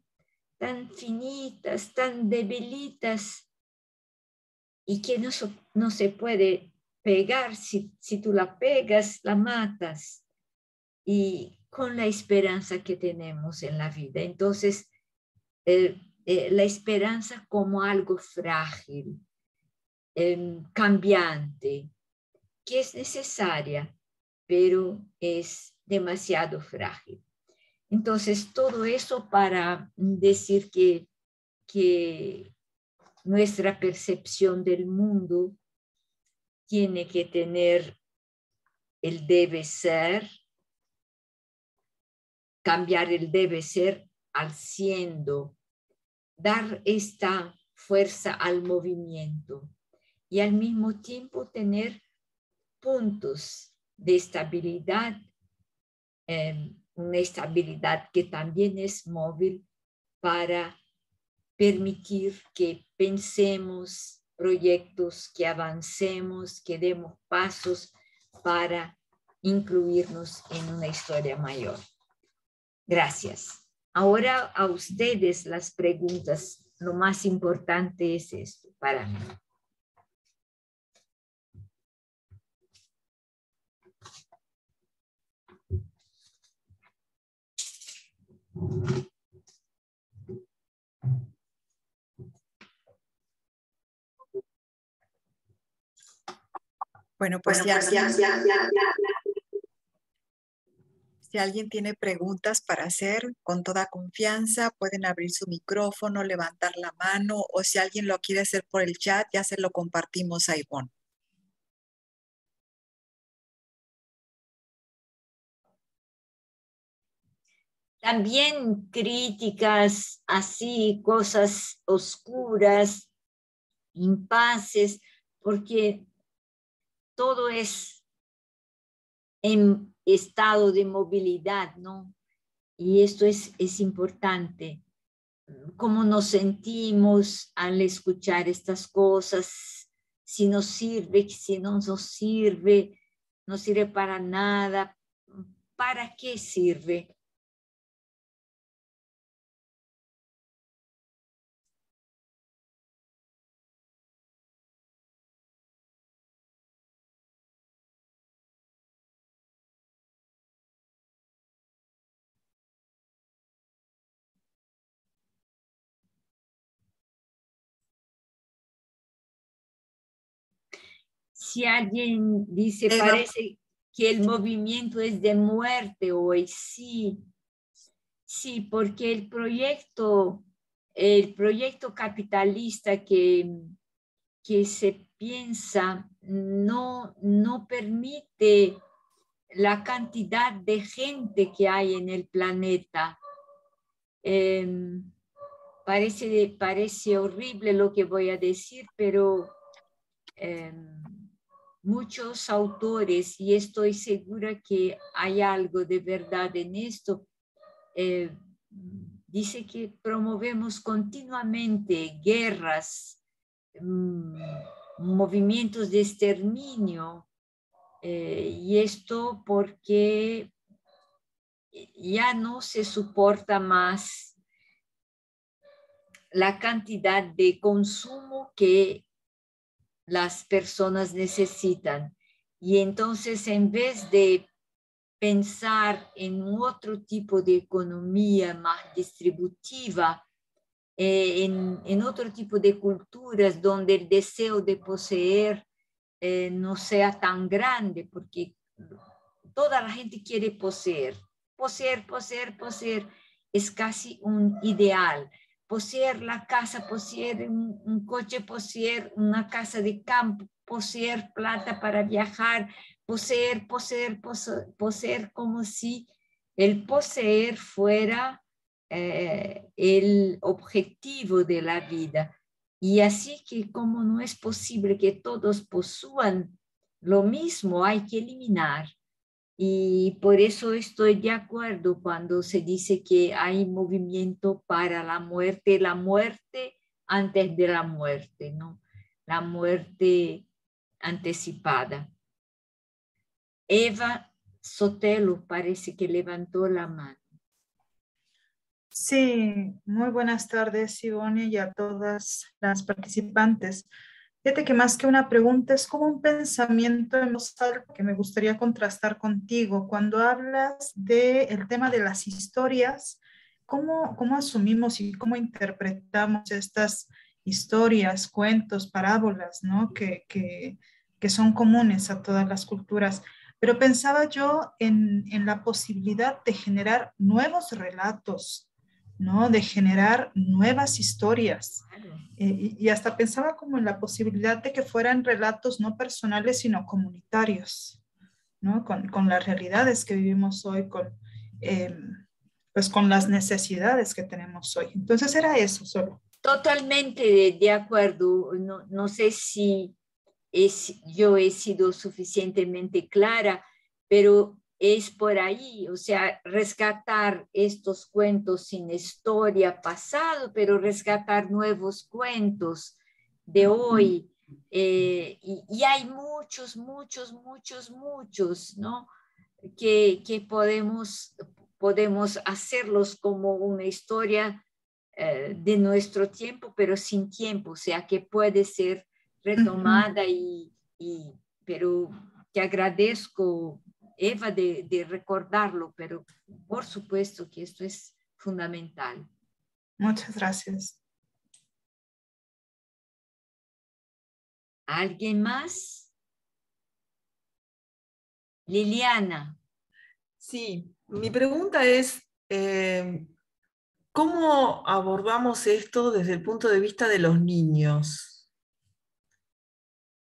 finitas, tan debilitas, y que no se puede pegar. Si tú la pegas, la matas. Y con la esperanza que tenemos en la vida. Entonces, la esperanza como algo frágil, cambiante, que es necesaria, pero es demasiado frágil. Entonces, todo eso para decir que nuestra percepción del mundo tiene que tener el debe ser, cambiar el debe ser al siendo, dar esta fuerza al movimiento y al mismo tiempo tener puntos de estabilidad, una estabilidad que también es móvil para permitir que pensemos proyectos, que avancemos, que demos pasos para incluirnos en una historia mayor. Gracias. Ahora a ustedes las preguntas. Lo más importante es esto para mí. Bueno, pues si alguien tiene preguntas para hacer, con toda confianza pueden abrir su micrófono, levantar la mano, o si alguien lo quiere hacer por el chat, ya se lo compartimos a Ivonne. También críticas así, cosas oscuras, impases, porque todo es en estado de movilidad, ¿no? Y esto es importante. Cómo nos sentimos al escuchar estas cosas, si nos sirve, si no nos sirve, no sirve para nada. ¿Para qué sirve? Si alguien dice, Eva, parece que el movimiento es de muerte hoy, sí, sí, porque el proyecto capitalista que se piensa no permite la cantidad de gente que hay en el planeta. Parece horrible lo que voy a decir, pero muchos autores, y estoy segura que hay algo de verdad en esto, dice que promovemos continuamente guerras, movimientos de exterminio, y esto porque ya no se soporta más la cantidad de consumo que las personas necesitan. Y entonces, en vez de pensar en otro tipo de economía más distributiva, en otro tipo de culturas donde el deseo de poseer no sea tan grande, porque toda la gente quiere poseer, poseer, es casi un ideal. Poseer la casa, poseer un coche, poseer una casa de campo, poseer plata para viajar, poseer, como si el poseer fuera el objetivo de la vida. Y así que como no es posible que todos posean lo mismo, hay que eliminar. Y por eso estoy de acuerdo cuando se dice que hay movimiento para la muerte antes de la muerte, ¿no? La muerte anticipada. Eva Sotelo parece que levantó la mano. Sí, muy buenas tardes, Ivonne, y a todas las participantes. Fíjate que más que una pregunta es como un pensamiento en voz alta que me gustaría contrastar contigo. Cuando hablas del tema de las historias, ¿cómo asumimos y cómo interpretamos estas historias, cuentos, parábolas, ¿no? que son comunes a todas las culturas? pero pensaba yo en la posibilidad de generar nuevos relatos, ¿no? De generar nuevas historias. Claro. Y hasta pensaba como en la posibilidad de que fueran relatos no personales, sino comunitarios, ¿no? Con las realidades que vivimos hoy, eh, pues con las necesidades que tenemos hoy. Entonces era eso solo. Totalmente de acuerdo. No, no sé si yo he sido suficientemente clara, pero es por ahí, o sea, rescatar estos cuentos sin historia pasado, pero rescatar nuevos cuentos de hoy. Y hay muchos, muchos, muchos, muchos, ¿no? Que podemos hacerlos como una historia de nuestro tiempo, pero sin tiempo, o sea, que puede ser retomada pero te agradezco, Eva, de recordarlo, pero por supuesto que esto es fundamental. Muchas gracias. ¿Alguien más? Liliana. Sí, mi pregunta es, ¿cómo abordamos esto desde el punto de vista de los niños?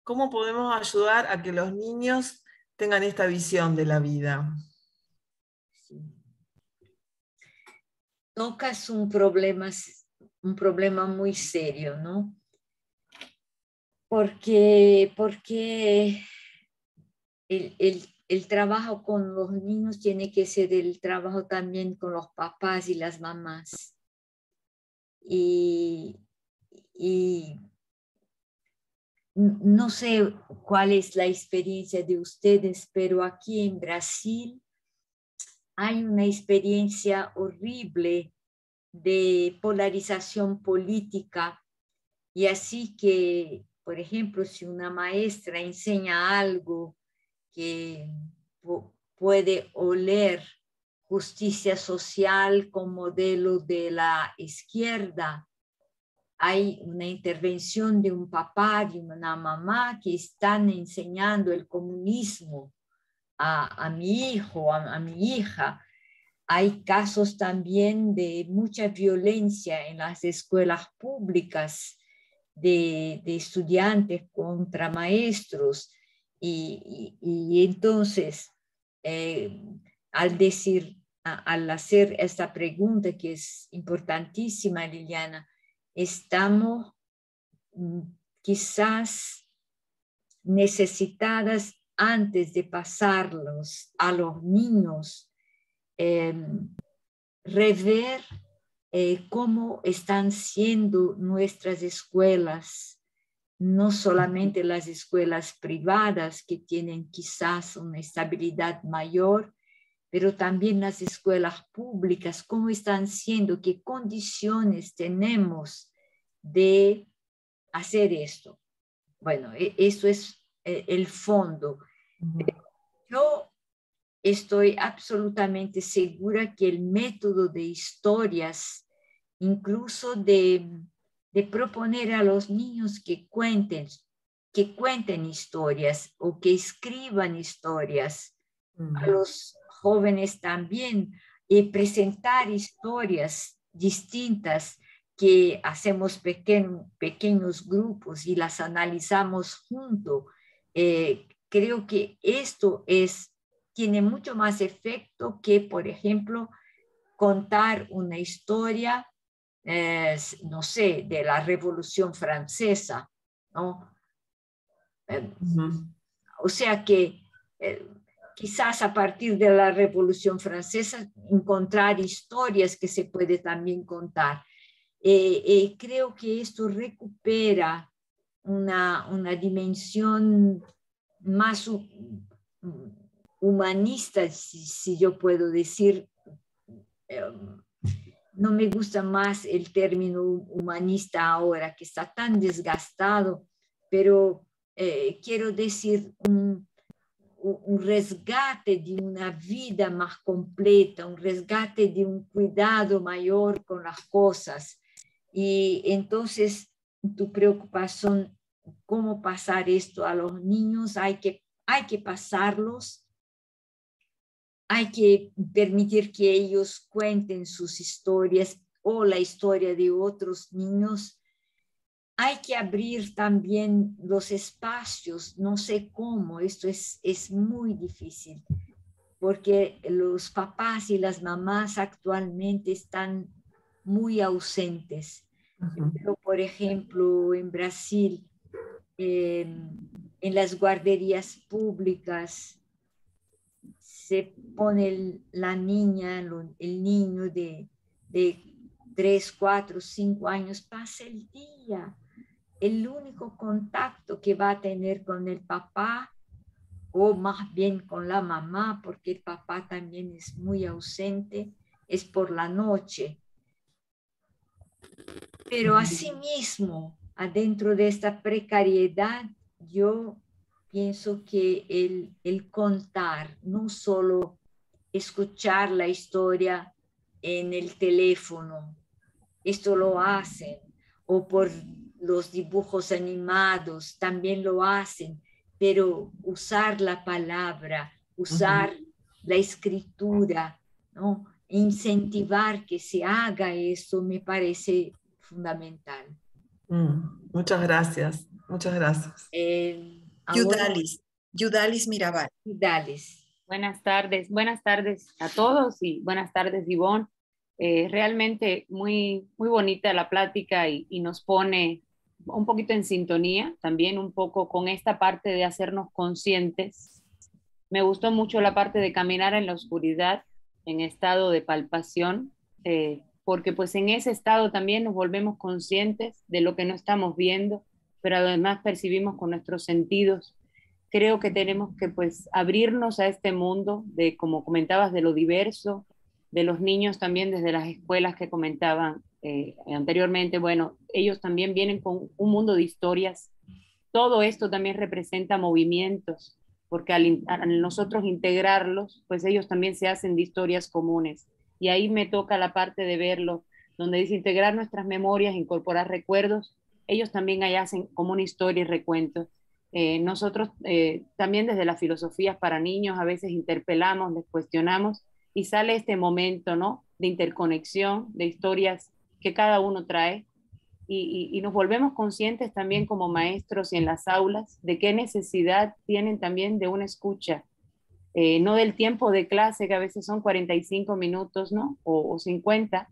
¿Cómo podemos ayudar a que los niños tengan esta visión de la vida? Sí. Tocas un problema muy serio, ¿no? Porque el trabajo con los niños tiene que ser el trabajo también con los papás y las mamás. Y no sé cuál es la experiencia de ustedes, pero aquí en Brasil hay una experiencia horrible de polarización política. Y así que, por ejemplo, si una maestra enseña algo que puede oler justicia social con modelo de la izquierda, hay una intervención de un papá, de una mamá que están enseñando el comunismo a mi hijo, a mi hija. Hay casos también de mucha violencia en las escuelas públicas de estudiantes contra maestros. Y entonces, al hacer esta pregunta que es importantísima, Liliana, estamos quizás necesitadas antes de pasarlos a los niños, rever cómo están siendo nuestras escuelas, no solamente las escuelas privadas que tienen quizás una estabilidad mayor, pero también las escuelas públicas, cómo están siendo, qué condiciones tenemos de hacer esto. Bueno, eso es el fondo. Yo estoy absolutamente segura que el método de historias, incluso de proponer a los niños que cuenten historias o que escriban historias, a los jóvenes también, y presentar historias distintas que hacemos pequeños grupos y las analizamos juntos. Creo que esto tiene mucho más efecto que, por ejemplo, contar una historia, no sé, de la Revolución Francesa, ¿no? O sea que quizás a partir de la Revolución Francesa encontrar historias que se puede también contar. Creo que esto recupera una dimensión más humanista, si yo puedo decir. No me gusta más el término humanista ahora, que está tan desgastado, pero quiero decir un resgate de una vida más completa, un resgate de un cuidado mayor con las cosas. Y entonces tu preocupación, cómo pasar esto a los niños, hay que pasarlos hay que permitir que ellos cuenten sus historias o la historia de otros niños. Hay que abrir también los espacios, no sé cómo, esto es muy difícil, porque los papás y las mamás actualmente están muy ausentes. Pero, por ejemplo, en Brasil, en las guarderías públicas, se pone la niña, el niño de 3, 4, 5 años, pasa el día. El único contacto que va a tener con el papá, o más bien con la mamá, porque el papá también es muy ausente, es por la noche. Pero asimismo, adentro de esta precariedad, yo pienso que el contar, no solo escuchar la historia en el teléfono, esto lo hacen, o por los dibujos animados también lo hacen, pero usar la palabra, usar la escritura, ¿no? Incentivar que se haga eso me parece fundamental. Muchas gracias, muchas gracias. Ahora, Yudalis Mirabal. Dales. Buenas tardes a todos y buenas tardes, Ivonne. Realmente muy bonita la plática y nos pone un poquito en sintonía, también un poco con esta parte de hacernos conscientes. Me gustó mucho la parte de caminar en la oscuridad, en estado de palpación, porque pues en ese estado también nos volvemos conscientes de lo que no estamos viendo, pero además percibimos con nuestros sentidos. Creo que tenemos que pues abrirnos a este mundo de, como comentabas, de lo diverso, de los niños también desde las escuelas que comentaban anteriormente. Bueno, ellos también vienen con un mundo de historias. Todo esto también representa movimientos, porque al nosotros integrarlos, pues ellos también se hacen de historias comunes. Y ahí me toca la parte de verlo, donde dice integrar nuestras memorias, incorporar recuerdos. Ellos también ahí hacen como una historia y recuentos. Nosotros también desde las filosofías para niños a veces interpelamos, les cuestionamos y sale este momento, ¿no? De interconexión, de historias que cada uno trae y nos volvemos conscientes también como maestros y en las aulas de qué necesidad tienen también de una escucha, no del tiempo de clase que a veces son 45 minutos, ¿no? O 50,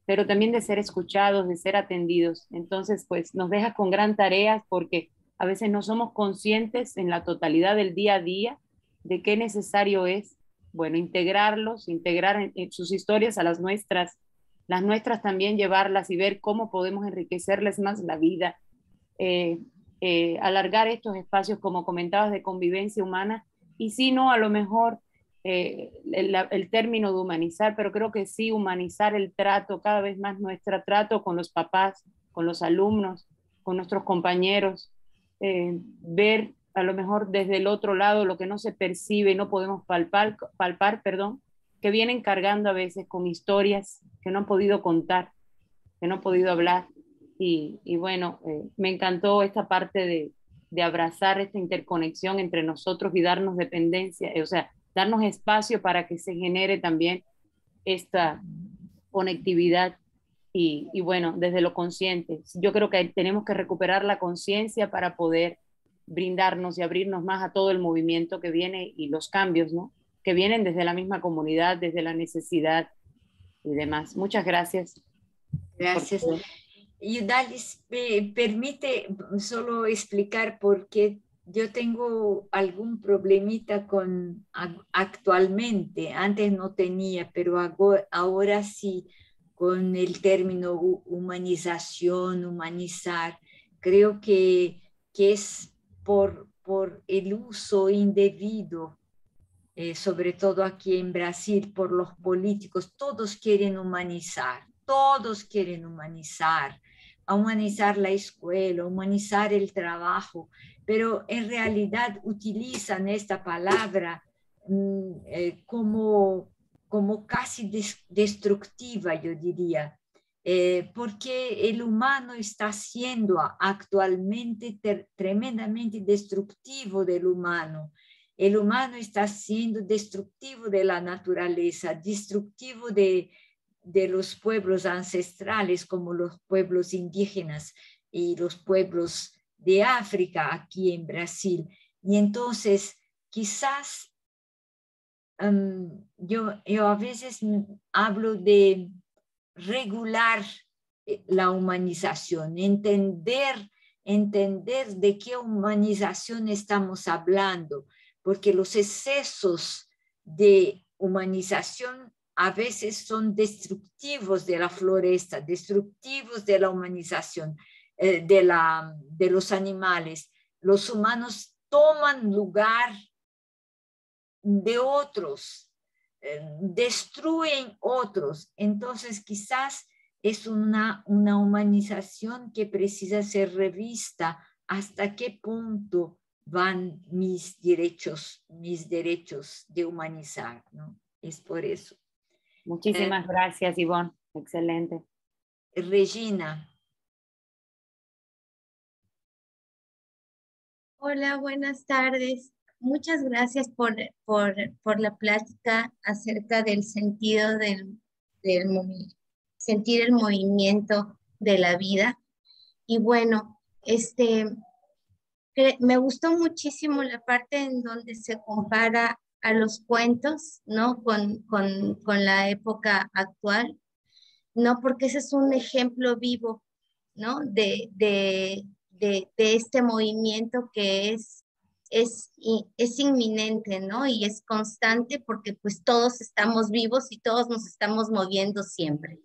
pero también de ser escuchados, de ser atendidos. Entonces, pues nos deja con gran tarea porque a veces no somos conscientes en la totalidad del día a día de qué necesario es, bueno, integrarlos, integrar en sus historias a las nuestras también llevarlas y ver cómo podemos enriquecerles más la vida, alargar estos espacios, como comentabas, de convivencia humana, y si no, a lo mejor el término de humanizar, pero creo que sí, humanizar el trato, cada vez más nuestro trato con los papás, con los alumnos, con nuestros compañeros, ver a lo mejor desde el otro lado lo que no se percibe, no podemos palpar, que vienen cargando a veces con historias que no han podido contar, que no han podido hablar. Y bueno, me encantó esta parte de abrazar esta interconexión entre nosotros y darnos dependencia, o sea, darnos espacio para que se genere también esta conectividad y bueno, desde lo consciente. Yo creo que tenemos que recuperar la conciencia para poder brindarnos y abrirnos más a todo el movimiento que viene y los cambios, ¿no? Que vienen desde la misma comunidad, desde la necesidad y demás. Muchas gracias. Gracias. Yudalis, permite solo explicar por qué yo tengo algún problemita con actualmente, antes no tenía, pero ahora sí, con el término humanización, humanizar, creo que es por el uso indebido, sobre todo aquí en Brasil, por los políticos. Todos quieren humanizar humanizar la escuela, humanizar el trabajo, pero en realidad utilizan esta palabra como casi destructiva, yo diría, porque el humano está siendo actualmente tremendamente destructivo del humano. el humano está siendo destructivo de la naturaleza, destructivo de los pueblos ancestrales como los pueblos indígenas y los pueblos de África aquí en Brasil. Y entonces quizás yo a veces hablo de regular la humanización, entender de qué humanización estamos hablando, porque los excesos de humanización a veces son destructivos de la floresta, destructivos de la humanización de los animales. Los humanos toman lugar de otros, destruyen otros. Entonces quizás es una humanización que precisa ser revista. ¿Hasta qué punto van mis derechos de humanizar, ¿no? Es por eso. Muchísimas gracias, Ivonne. Excelente. Regina. Hola, buenas tardes. Muchas gracias por la plática acerca del sentido sentir el movimiento de la vida. Y bueno, me gustó muchísimo la parte en donde se compara a los cuentos, ¿no? Con la época actual, ¿no? Porque ese es un ejemplo vivo, ¿no? De este movimiento que es inminente, ¿no? Y es constante porque pues todos estamos vivos y todos nos estamos moviendo siempre,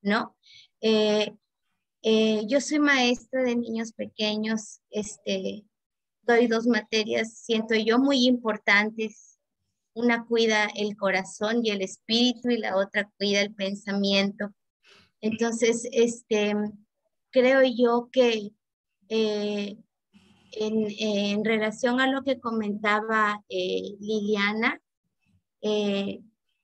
¿no? Yo soy maestra de niños pequeños, doy 2 materias, siento yo, muy importantes. Una cuida el corazón y el espíritu y la otra cuida el pensamiento. Entonces, creo yo que en relación a lo que comentaba Liliana,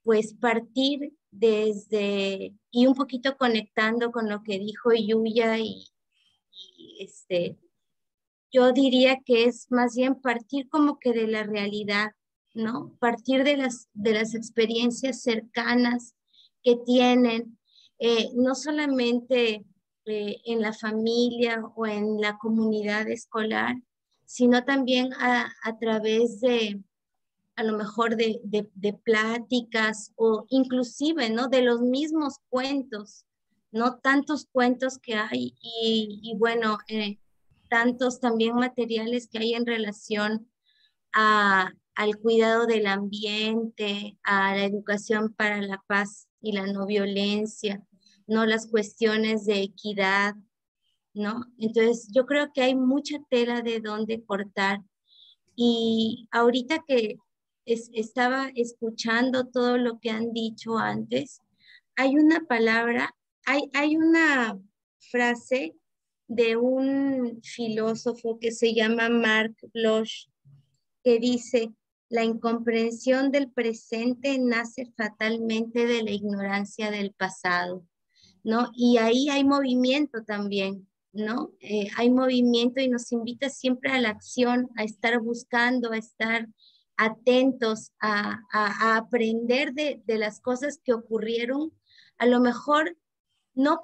pues partir desde, y un poquito conectando con lo que dijo Yuya yo diría que es más bien partir como que de la realidad, ¿no? Partir de las experiencias cercanas que tienen, no solamente en la familia o en la comunidad escolar, sino también a través de, a lo mejor de pláticas o inclusive, ¿no? De los mismos cuentos, ¿no? Tantos cuentos que hay y bueno, tantos también materiales que hay en relación al cuidado del ambiente, a la educación para la paz y la no violencia, ¿no? Las cuestiones de equidad, ¿no? Entonces, yo creo que hay mucha tela de donde cortar. Y ahorita que estaba escuchando todo lo que han dicho antes, hay una palabra, hay una frase de un filósofo que se llama Marc Bloch, que dice, la incomprensión del presente nace fatalmente de la ignorancia del pasado, ¿no? Y ahí hay movimiento también, ¿no? Hay movimiento y nos invita siempre a la acción, a estar buscando, a estar atentos, a aprender de las cosas que ocurrieron, a lo mejor no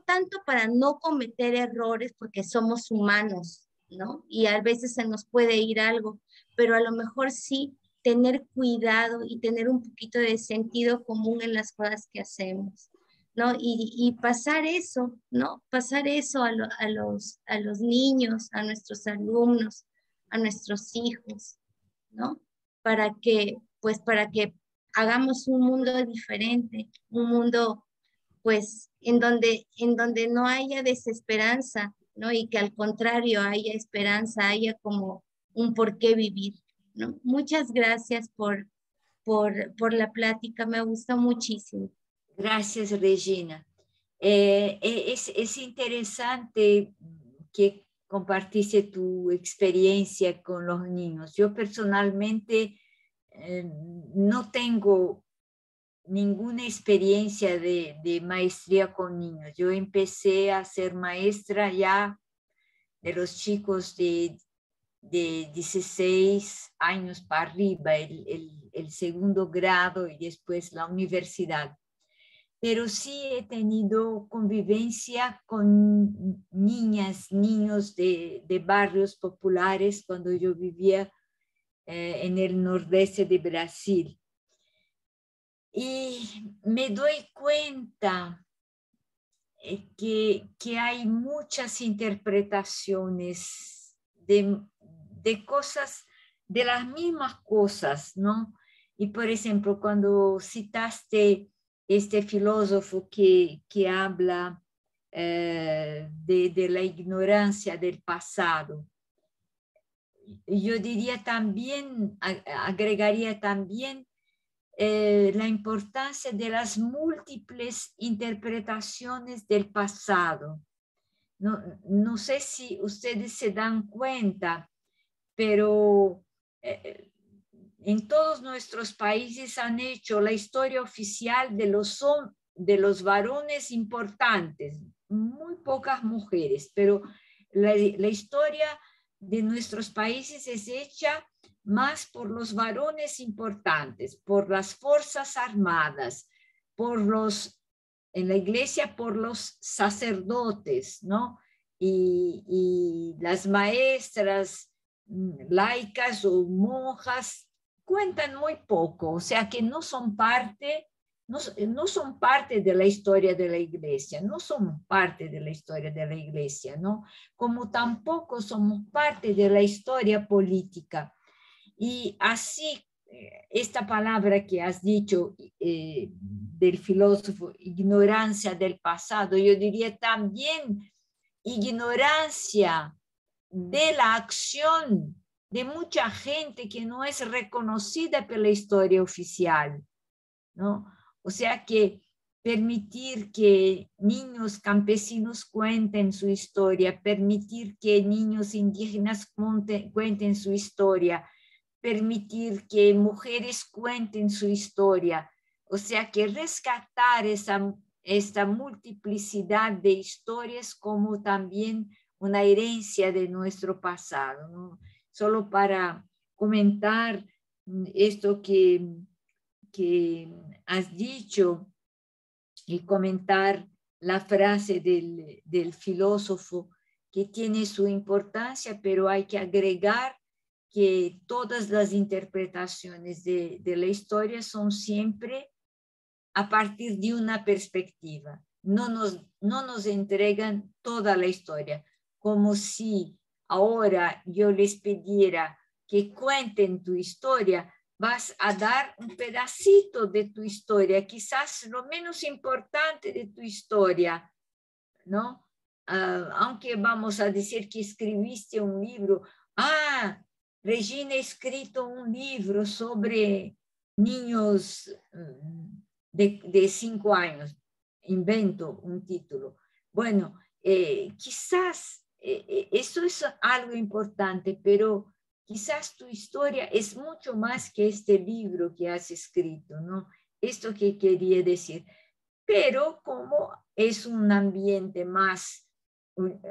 tanto para no cometer errores, porque somos humanos, ¿no? Y a veces se nos puede ir algo, pero a lo mejor sí tener cuidado y tener un poquito de sentido común en las cosas que hacemos, ¿no? Y pasar eso, ¿no? Pasar eso a los niños, a nuestros alumnos, a nuestros hijos, ¿no? Para que hagamos un mundo diferente, un mundo pues en donde no haya desesperanza, ¿no? Y que al contrario haya esperanza, haya como un por qué vivir, ¿no? Muchas gracias por la plática, me gustó muchísimo. Gracias, Regina. Es interesante que compartiste tu experiencia con los niños. Yo personalmente no tengo ninguna experiencia de maestría con niños. Yo empecé a ser maestra ya de los chicos de de 16 años para arriba, el segundo grado y después la universidad. Pero sí he tenido convivencia con niñas, niños de barrios populares cuando yo vivía en el nordeste de Brasil. Y me doy cuenta que hay muchas interpretaciones de cosas, de las mismas cosas, ¿no? Y por ejemplo, cuando citaste este filósofo que habla de la ignorancia del pasado, yo diría también, agregaría también la importancia de las múltiples interpretaciones del pasado. No sé si ustedes se dan cuenta, pero en todos nuestros países han hecho la historia oficial de los varones importantes, muy pocas mujeres, pero la historia de nuestros países es hecha más por los varones importantes, por las fuerzas armadas, en la iglesia por los sacerdotes, ¿no? Y las maestras laicas o monjas cuentan muy poco, o sea que no son parte de la historia de la iglesia, no somos parte de la historia de la iglesia, ¿no? Como tampoco somos parte de la historia política. Y así, esta palabra que has dicho del filósofo, ignorancia del pasado, yo diría también ignorancia de la acción de mucha gente que no es reconocida por la historia oficial, ¿no? O sea que permitir que niños campesinos cuenten su historia, permitir que niños indígenas cuenten su historia, permitir que mujeres cuenten su historia, o sea que rescatar esta multiplicidad de historias como también una herencia de nuestro pasado, ¿no? Solo para comentar esto que has dicho y comentar la frase del filósofo que tiene su importancia, pero hay que agregar que todas las interpretaciones de la historia son siempre a partir de una perspectiva. No nos entregan toda la historia, como si ahora yo les pidiera que cuenten tu historia, vas a dar un pedacito de tu historia, quizás lo menos importante de tu historia, ¿no? Aunque vamos a decir que escribiste un libro, Regina ha escrito un libro sobre niños de 5 años, invento un título. Bueno, quizás eso es algo importante, pero quizás tu historia es mucho más que este libro que has escrito, ¿no? Esto que quería decir. Pero como es un ambiente más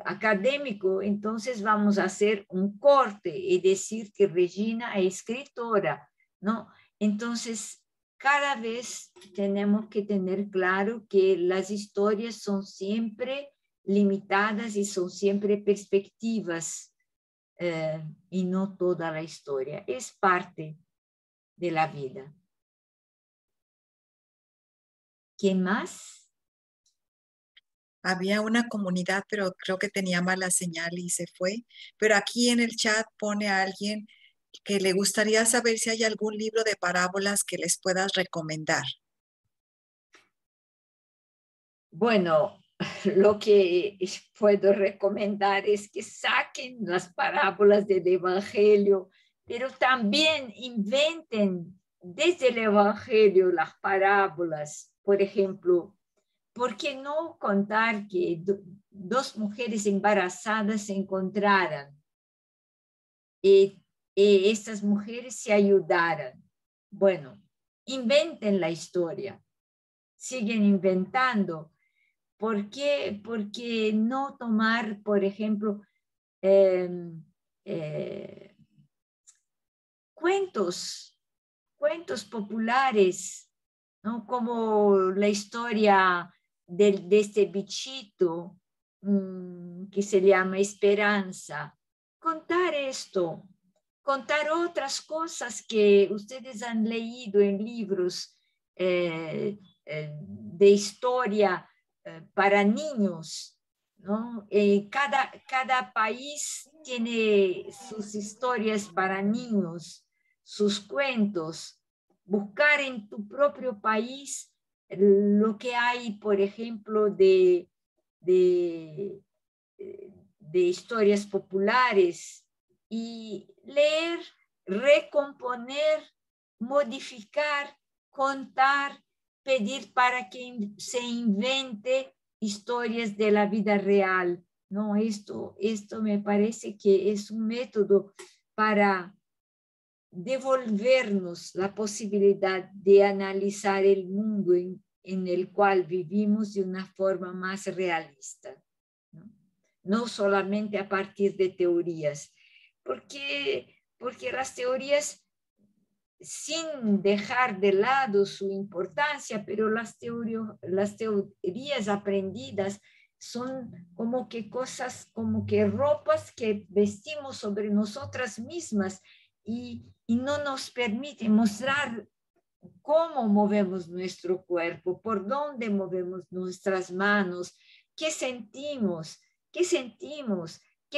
académico, entonces vamos a hacer un corte y decir que Regina es escritora, ¿no? Entonces, cada vez tenemos que tener claro que las historias son siempre limitadas y son siempre perspectivas y no toda la historia. Es parte de la vida. ¿Quién más? Había una comunidad, pero creo que tenía mala señal y se fue. Pero aquí en el chat pone a alguien que le gustaría saber si hay algún libro de parábolas que les puedas recomendar. Bueno, lo que puedo recomendar es que saquen las parábolas del Evangelio, pero también inventen desde el Evangelio las parábolas. Por ejemplo, ¿por qué no contar que dos mujeres embarazadas se encontraran y estas mujeres se ayudaran? Bueno, inventen la historia, siguen inventando. ¿Por qué? Porque no tomar, por ejemplo, cuentos populares, ¿no? Como la historia de este bichito que se llama Esperanza. Contar esto, contar otras cosas que ustedes han leído en libros de historia para niños, ¿no? Cada país tiene sus historias para niños, sus cuentos. Buscar en tu propio país lo que hay, por ejemplo, de historias populares y leer, recomponer, modificar, contar, pedir para que se invente historias de la vida real. No, esto me parece que es un método para devolvernos la posibilidad de analizar el mundo en el cual vivimos de una forma más realista, ¿no? No solamente a partir de teorías, porque las teorías, sin dejar de lado su importancia, pero las teorías aprendidas son como que cosas, como que ropas que vestimos sobre nosotras mismas y no nos permite mostrar cómo movemos nuestro cuerpo, por dónde movemos nuestras manos, qué sentimos, qué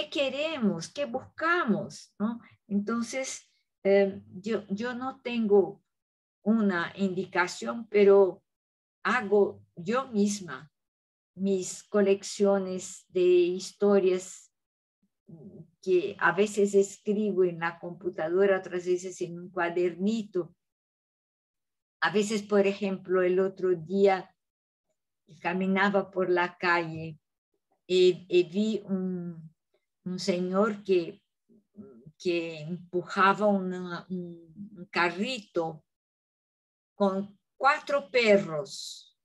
queremos, qué buscamos, ¿no? Entonces, yo no tengo una indicación, pero hago yo misma mis colecciones de historias que a veces escribo en la computadora, otras veces en un cuadernito. A veces, por ejemplo, el otro día caminaba por la calle y vi un señor que empujaba un carrito con 4 perros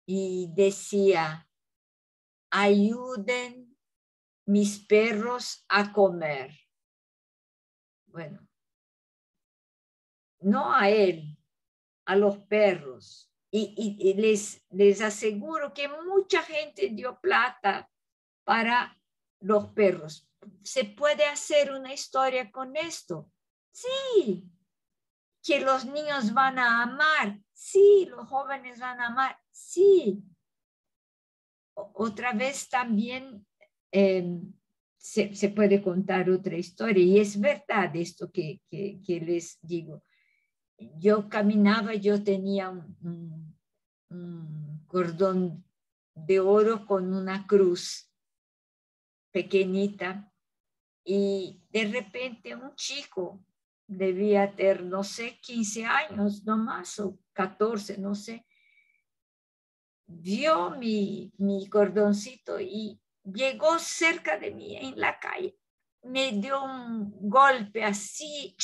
y decía: ayuden mis perros a comer. Bueno, no a él, a los perros. Y les aseguro que mucha gente dio plata para los perros. ¿Se puede hacer una historia con esto? Sí. ¿Que los niños van a amar? Sí. ¿Los jóvenes van a amar? Sí. Otra vez también se puede contar otra historia, y es verdad esto que les digo. Yo caminaba, yo tenía un cordón de oro con una cruz pequeñita, y de repente un chico, debía tener, no sé, 15 años no más, o 14, no sé, vio mi cordoncito y llegó cerca de mí en la calle, me dio un golpe así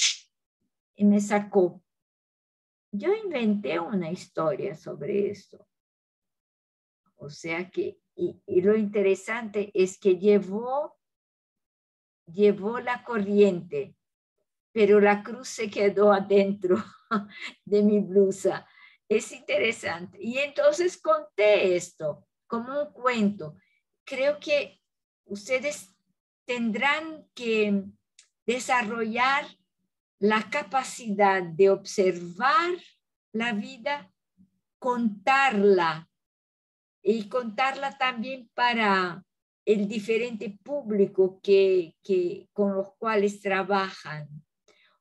y me sacó. Yo inventé una historia sobre esto. O sea que, y lo interesante es que llevó la corriente, pero la cruz se quedó adentro de mi blusa. Es interesante. Y entonces conté esto como un cuento. Creo que ustedes tendrán que desarrollar la capacidad de observar la vida, contarla, y contarla también para el diferente público con los cuales trabajan.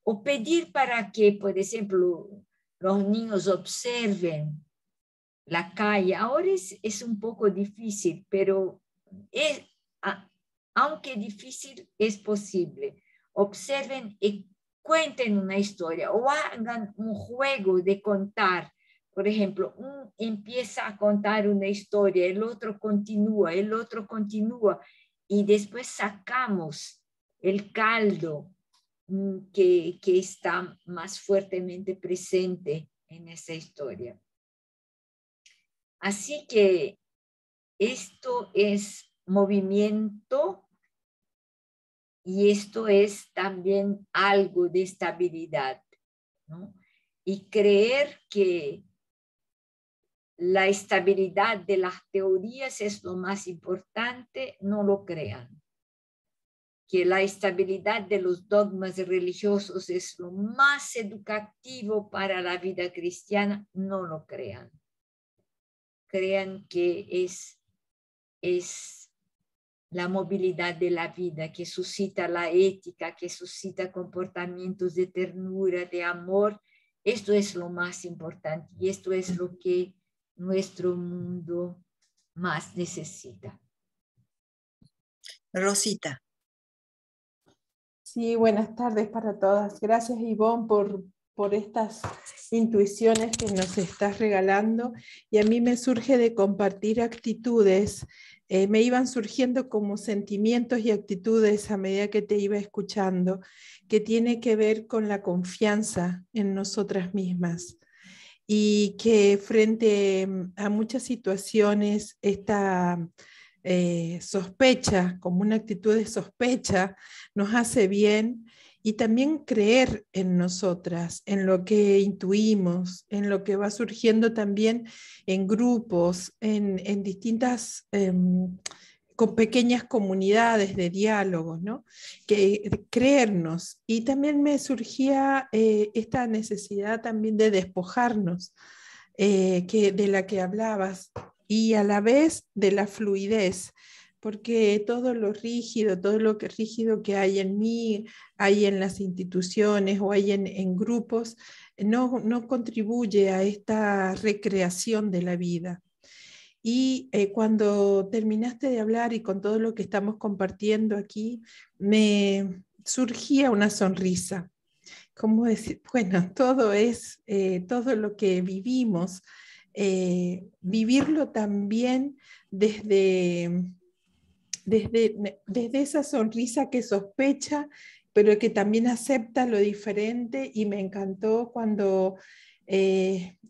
O pedir para que, por ejemplo, los niños observen la calle. Ahora es un poco difícil, pero aunque difícil, es posible. Observen y cuenten una historia, o hagan un juego de contar. Por ejemplo, uno empieza a contar una historia, el otro continúa, y después sacamos el caldo que está más fuertemente presente en esa historia. Así que esto es movimiento y esto es también algo de estabilidad, ¿no? Y creer que la estabilidad de las teorías es lo más importante, no lo crean. Que la estabilidad de los dogmas religiosos es lo más educativo para la vida cristiana, no lo crean. Crean que es la movilidad de la vida, que suscita la ética, que suscita comportamientos de ternura, de amor. Esto es lo más importante y esto es lo que nuestro mundo más necesita. Rosita. Sí, buenas tardes para todas. Gracias, Ivonne, por estas intuiciones que nos estás regalando. Y a mí me surge de compartir actitudes. Me iban surgiendo como sentimientos y actitudes a medida que te iba escuchando, que tiene que ver con la confianza en nosotras mismas. Y que frente a muchas situaciones, esta sospecha, como una actitud de sospecha, nos hace bien, y también creer en nosotras, en lo que intuimos, en lo que va surgiendo también en grupos, en distintas con pequeñas comunidades de diálogos, ¿no? Que creernos. Y también me surgía esta necesidad también de despojarnos, de la que hablabas, y a la vez de la fluidez, porque todo lo rígido, todo lo que rígido que hay en mí, hay en las instituciones o hay en grupos, no contribuye a esta recreación de la vida. Y cuando terminaste de hablar y con todo lo que estamos compartiendo aquí, me surgía una sonrisa. ¿Cómo decir? Bueno, todo es, todo lo que vivimos, vivirlo también desde esa sonrisa que sospecha, pero que también acepta lo diferente. Y me encantó cuando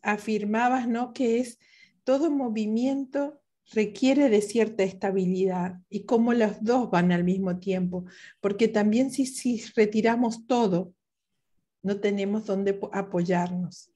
afirmabas, ¿no?, que es todo movimiento requiere de cierta estabilidad, y cómo los dos van al mismo tiempo, porque también si retiramos todo, no tenemos dónde apoyarnos.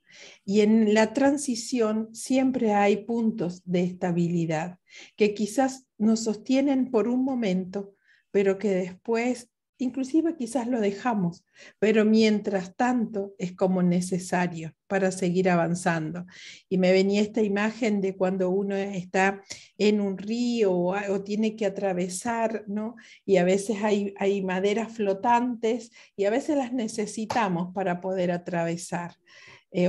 Y en la transición siempre hay puntos de estabilidad que quizás nos sostienen por un momento, pero que después, inclusive quizás lo dejamos, pero mientras tanto es como necesario para seguir avanzando. Y me venía esta imagen de cuando uno está en un río o tiene que atravesar, ¿no? Y a veces hay maderas flotantes y a veces las necesitamos para poder atravesar.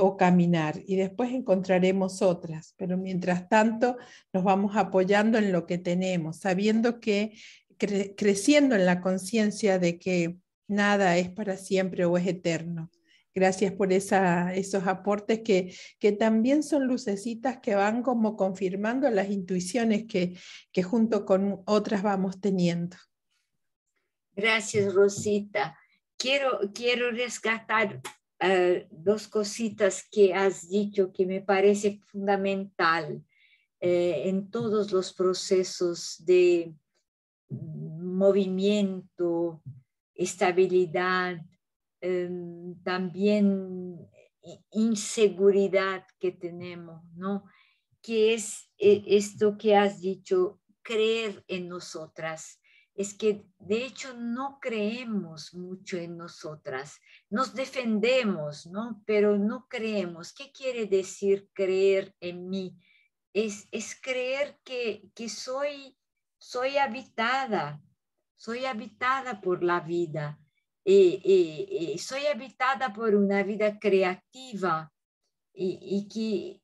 O caminar, y después encontraremos otras, pero mientras tanto nos vamos apoyando en lo que tenemos, sabiendo que creciendo en la conciencia de que nada es para siempre o es eterno. Gracias por esos aportes que también son lucecitas que van como confirmando las intuiciones que junto con otras vamos teniendo. Gracias, Rosita. Quiero rescatar dos cositas que has dicho que me parece fundamental en todos los procesos de movimiento, estabilidad, también inseguridad que tenemos, ¿no? Que es esto que has dicho, creer en nosotras. Es que de hecho no creemos mucho en nosotras, nos defendemos, ¿no? Pero no creemos. ¿Qué quiere decir creer en mí? Es creer que soy habitada por la vida, soy habitada por una vida creativa y que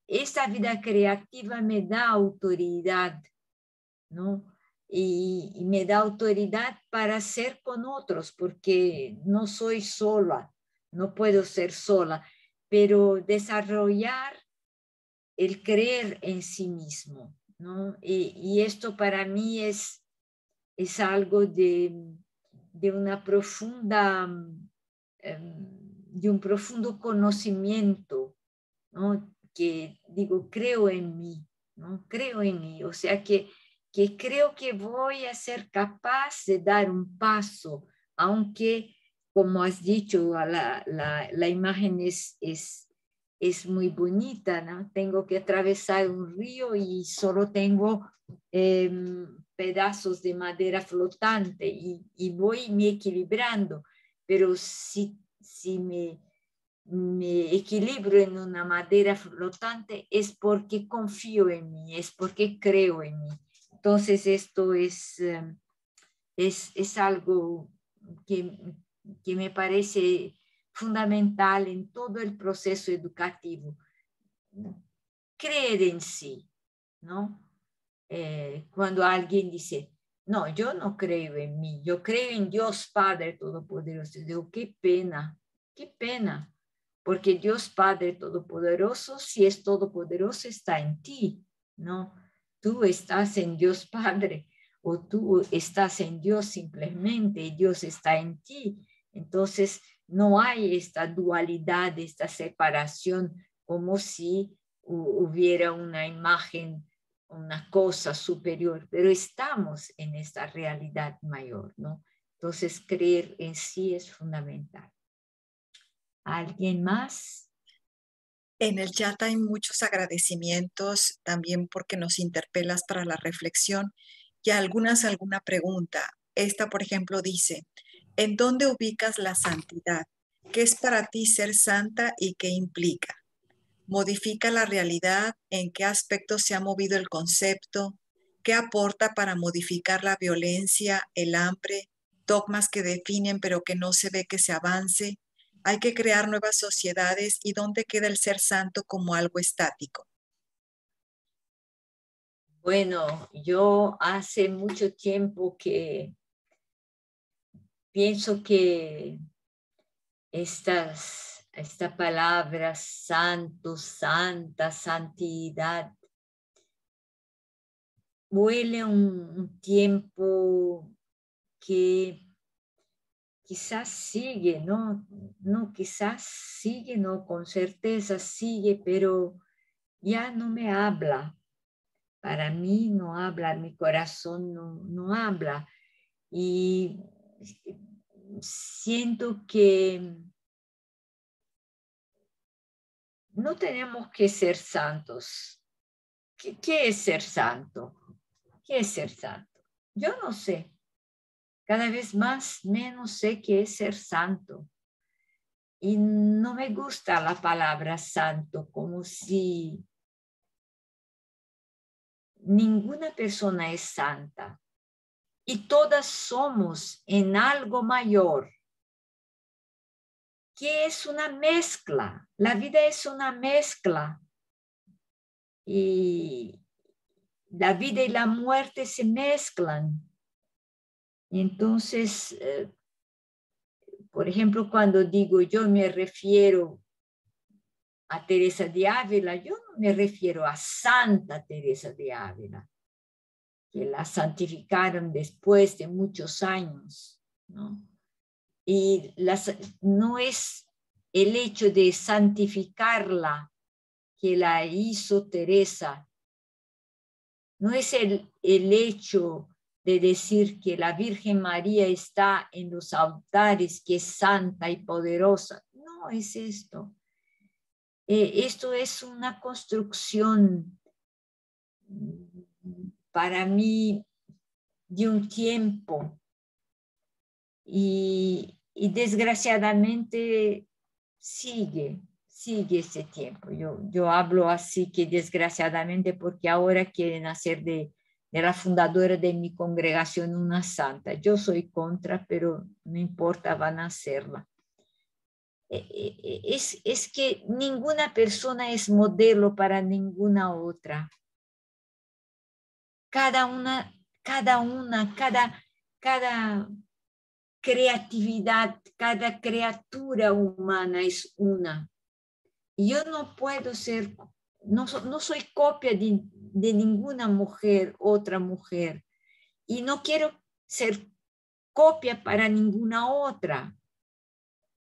esa vida creativa me da autoridad, ¿no? Y me da autoridad para ser con otros, porque no soy sola, no puedo ser sola, pero desarrollar el creer en sí mismo, ¿no? Y esto para mí es algo de una profunda, de un profundo conocimiento, ¿no? Que digo, creo en mí, ¿no? Creo en mí, o sea que que creo que voy a ser capaz de dar un paso, aunque, como has dicho, la imagen es muy bonita, ¿no? Tengo que atravesar un río y solo tengo pedazos de madera flotante y voy me equilibrando, pero si me equilibro en una madera flotante es porque confío en mí, es porque creo en mí. Entonces esto es algo que me parece fundamental en todo el proceso educativo. Creer en sí, ¿no? Cuando alguien dice, no, yo no creo en mí, yo creo en Dios Padre Todopoderoso. Digo, qué pena, porque Dios Padre Todopoderoso, si es todopoderoso, está en ti, ¿no? Tú estás en Dios Padre o tú estás en Dios simplemente y Dios está en ti. Entonces, no hay esta dualidad, esta separación, como si hubiera una imagen, una cosa superior, pero estamos en esta realidad mayor, ¿no? Entonces, creer en sí es fundamental. ¿Alguien más? En el chat hay muchos agradecimientos también porque nos interpelas para la reflexión y alguna pregunta. Esta, por ejemplo, dice, ¿en dónde ubicas la santidad? ¿Qué es para ti ser santa y qué implica? ¿Modifica la realidad? ¿En qué aspectos se ha movido el concepto? ¿Qué aporta para modificar la violencia, el hambre, dogmas que definen pero que no se ve que se avance? Hay que crear nuevas sociedades y dónde queda el ser santo como algo estático. Bueno, yo hace mucho tiempo que pienso que esta palabra santo, santa, santidad, huele un tiempo que quizás sigue, ¿no? No, quizás sigue, no, con certeza sigue, pero ya no me habla. Para mí no habla, mi corazón no habla. Y siento que no tenemos que ser santos. ¿Qué es ser santo? ¿Qué es ser santo? Yo no sé. Cada vez menos sé qué es ser santo. Y no me gusta la palabra santo, como si ninguna persona es santa. Y todas somos en algo mayor, que es una mezcla. La vida es una mezcla. Y la vida y la muerte se mezclan. Entonces, por ejemplo, cuando digo yo me refiero a Teresa de Ávila, yo no me refiero a Santa Teresa de Ávila, que la santificaron después de muchos años, ¿no? Y no es el hecho de santificarla que la hizo Teresa, no es el hecho de decir que la Virgen María está en los altares, que es santa y poderosa. No es esto. Esto es una construcción para mí de un tiempo y desgraciadamente sigue ese tiempo. Yo hablo así que desgraciadamente porque ahora quieren hacer de la fundadora de mi congregación una santa. Yo soy contra, pero no importa, van a hacerla. Es que ninguna persona es modelo para ninguna otra. Cada creatividad, cada criatura humana es una. Y yo no puedo ser, no soy copia de ninguna mujer, otra mujer. Y no quiero ser copia para ninguna otra.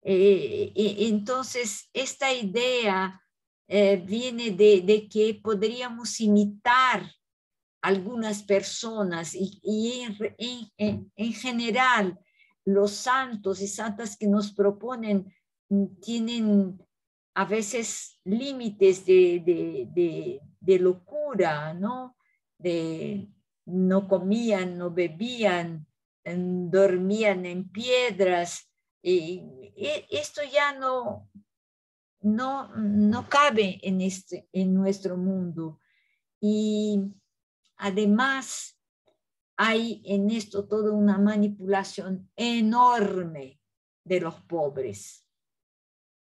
Entonces, esta idea viene de que podríamos imitar algunas personas y en general los santos y santas que nos proponen tienen a veces límites de locura, ¿no? No comían, no bebían, dormían en piedras. Y esto ya no cabe en nuestro mundo. Y además hay en esto toda una manipulación enorme de los pobres.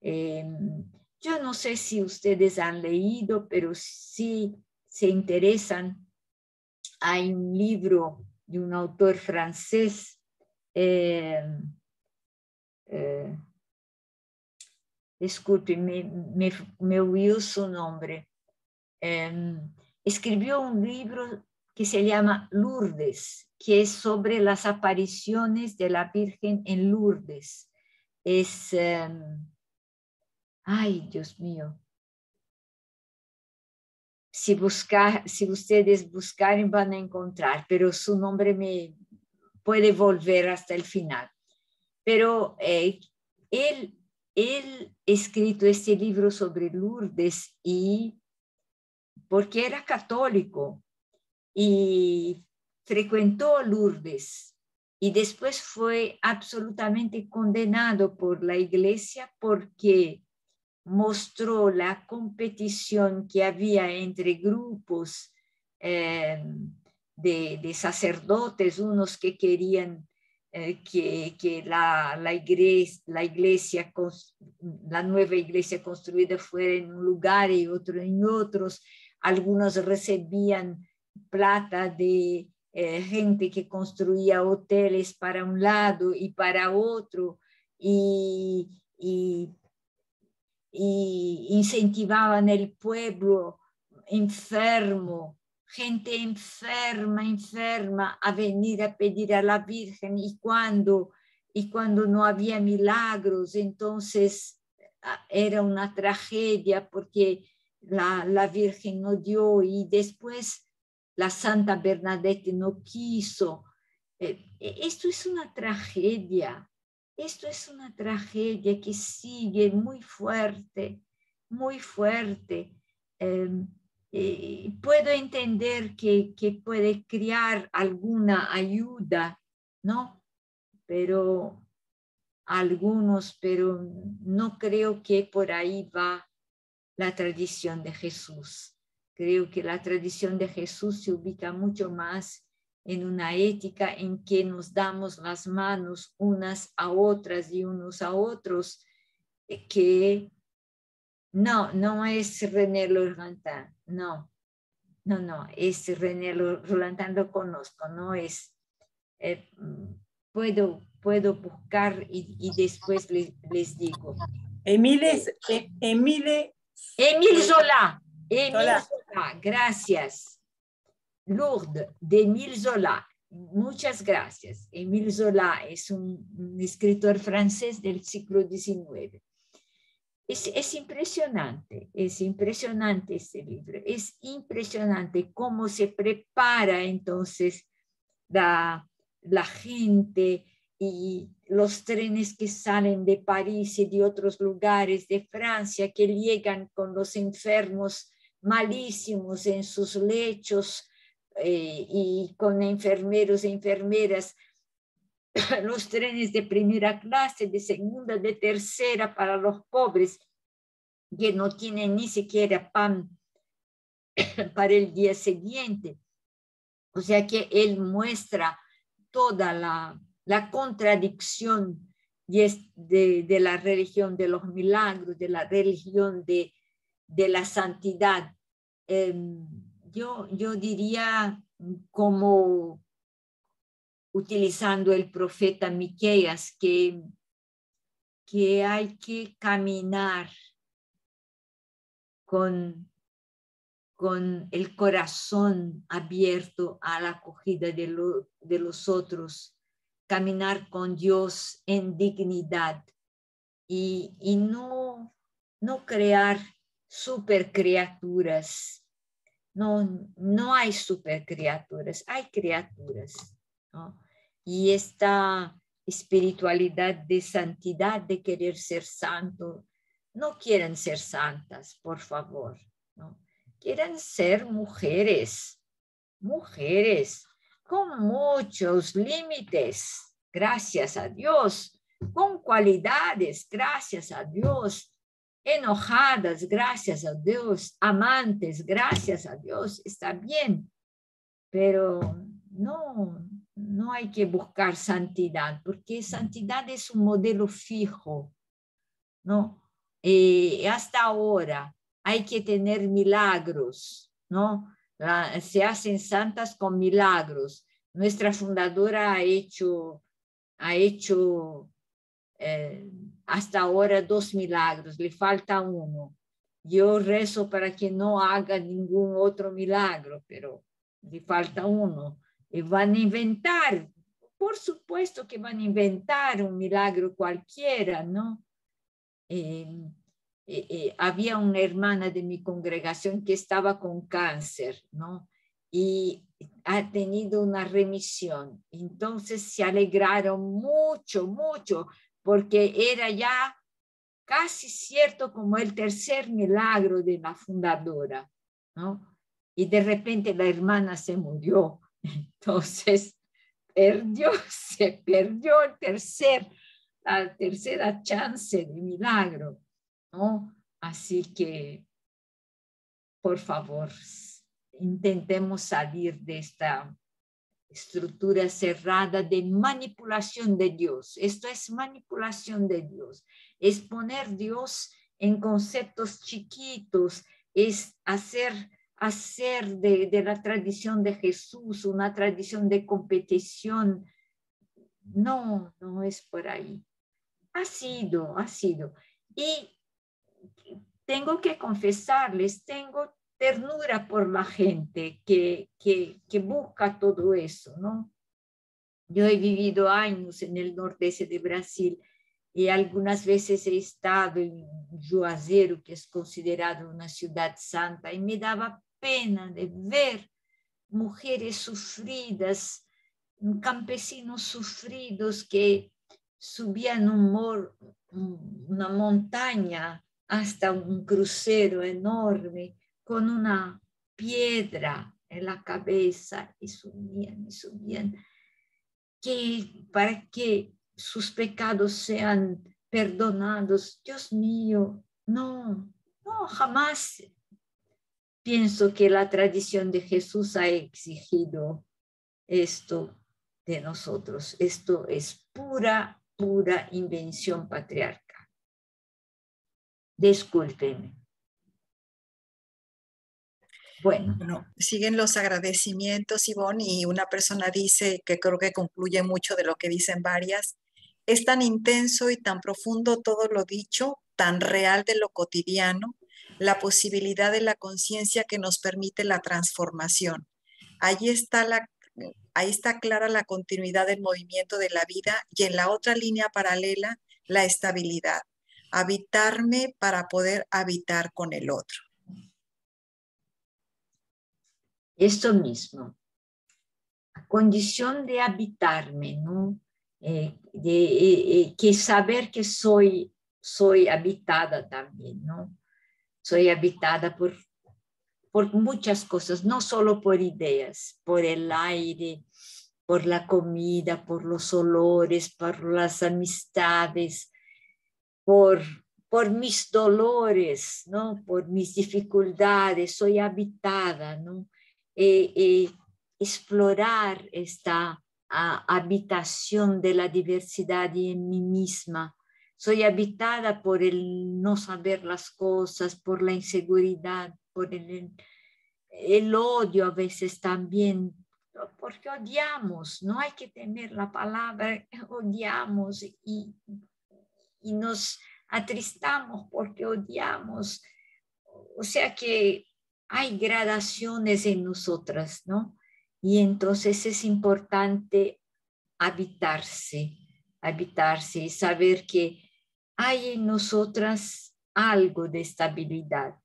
Yo no sé si ustedes han leído, pero si se interesan, hay un libro de un autor francés, disculpe, me olvidó su nombre. Escribió un libro que se llama Lourdes, que es sobre las apariciones de la Virgen en Lourdes. Es, ay, Dios mío. Si ustedes buscaren van a encontrar, pero su nombre me puede volver hasta el final. Pero él escrito este libro sobre Lourdes y porque era católico y frecuentó Lourdes y después fue absolutamente condenado por la iglesia porque mostró la competición que había entre grupos de sacerdotes, unos que querían que la nueva iglesia construida fuera en un lugar y otro en otros. Algunos recibían plata de gente que construía hoteles para un lado y para otro y incentivaban el pueblo enfermo, gente enferma a venir a pedir a la Virgen y cuando no había milagros, entonces era una tragedia porque la Virgen no dio y después la Santa Bernadette no quiso. Esto es una tragedia. Esto es una tragedia que sigue muy fuerte, muy fuerte. Puedo entender que puede crear alguna ayuda, ¿no? Pero no creo que por ahí va la tradición de Jesús. Creo que la tradición de Jesús se ubica mucho más en una ética en que nos damos las manos unas a otras y unos a otros, que no es René Laurentin, no, es René Laurentin, lo conozco, no es, puedo buscar y después les digo. Émile Zola, gracias. Lourdes, de Émile Zola. Muchas gracias. Émile Zola es un escritor francés del siglo XIX. Es impresionante este libro. Es impresionante cómo se prepara entonces la gente y los trenes que salen de París y de otros lugares de Francia que llegan con los enfermos malísimos en sus lechos, y con enfermeros e enfermeras, los trenes de primera clase, de segunda, de tercera para los pobres que no tienen ni siquiera pan para el día siguiente. O sea que él muestra toda la contradicción de la religión de los milagros, de la religión de la santidad. Yo diría, como utilizando el profeta Miqueas, que hay que caminar con el corazón abierto a la acogida de los otros, caminar con Dios en dignidad y no crear supercriaturas, no hay supercriaturas, hay criaturas, ¿no? Y esta espiritualidad de santidad, de querer ser santo, no quieren ser santas, por favor, ¿no? Quieren ser mujeres con muchos límites, gracias a Dios, con cualidades, gracias a Dios, enojadas, gracias a Dios, amantes, gracias a Dios, está bien, pero no hay que buscar santidad, porque santidad es un modelo fijo, ¿no? Hasta ahora hay que tener milagros, ¿no? Se hacen santas con milagros. Nuestra fundadora ha hecho hasta ahora 2 milagros, le falta uno. Yo rezo para que no haga ningún otro milagro, pero le falta uno. Y van a inventar, por supuesto que van a inventar un milagro cualquiera, ¿no? Había una hermana de mi congregación que estaba con cáncer, ¿no? Y ha tenido una remisión. Entonces se alegraron mucho, porque era ya casi cierto como el tercer milagro de la fundadora, ¿no? Y de repente la hermana se murió. Entonces se perdió la tercera chance de milagro, ¿no? Así que, por favor, intentemos salir de esta estructura cerrada de manipulación de Dios. Esto es manipulación de Dios. Es poner Dios en conceptos chiquitos, es hacer de la tradición de Jesús una tradición de competición. No es por ahí. Ha sido. Y tengo que confesarles, tengo ternura por la gente que busca todo eso, ¿no? Yo he vivido años en el nordeste de Brasil y algunas veces he estado en Juazeiro, que es considerado una ciudad santa, y me daba pena de ver mujeres sufridas, campesinos sufridos que subían una montaña hasta un crucero enorme con una piedra en la cabeza y subían, para que sus pecados sean perdonados. Dios mío, no, jamás pienso que la tradición de Jesús ha exigido esto de nosotros. Esto es pura invención patriarcal. Discúlpenme. Bueno, siguen los agradecimientos, Ivonne, y una persona dice, que creo que concluye mucho de lo que dicen varias: es tan intenso y tan profundo todo lo dicho, tan real de lo cotidiano, la posibilidad de la conciencia que nos permite la transformación. Ahí está clara la continuidad del movimiento de la vida, y en la otra línea paralela, la estabilidad. Habitarme para poder habitar con el otro. Esto mismo, a condición de habitarme, ¿no? Que saber que soy habitada también, ¿no? Soy habitada por muchas cosas, no solo por ideas, por el aire, por la comida, por los olores, por las amistades, por mis dolores, ¿no? Por mis dificultades, soy habitada, ¿no? Explorar esta habitación de la diversidad y en mí misma. Soy habitada por el no saber las cosas, por la inseguridad, por el odio a veces también, porque odiamos, no hay que temer la palabra, odiamos y nos atristamos porque odiamos. O sea que hay gradaciones en nosotras, ¿no? Y entonces es importante habitarse y saber que hay en nosotras algo de estabilidad,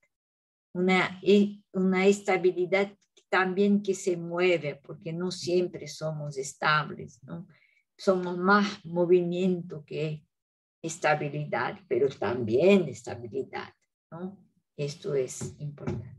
una estabilidad también que se mueve, porque no siempre somos estables, ¿no? Somos más movimiento que estabilidad, pero también estabilidad, ¿no? Esto es importante.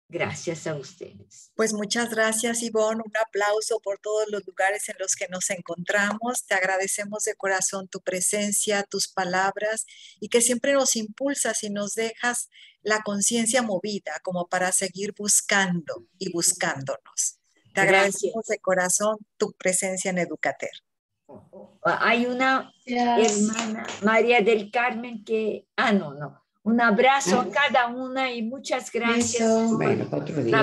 Gracias a ustedes. Pues muchas gracias, Ivonne. Un aplauso por todos los lugares en los que nos encontramos. Te agradecemos de corazón tu presencia, tus palabras y que siempre nos impulsas y nos dejas la conciencia movida como para seguir buscando y buscándonos. Te agradecemos de corazón tu presencia en Educater. Hay una hermana, María del Carmen, que... no. Un abrazo a cada una y muchas gracias. Bueno, para otro día.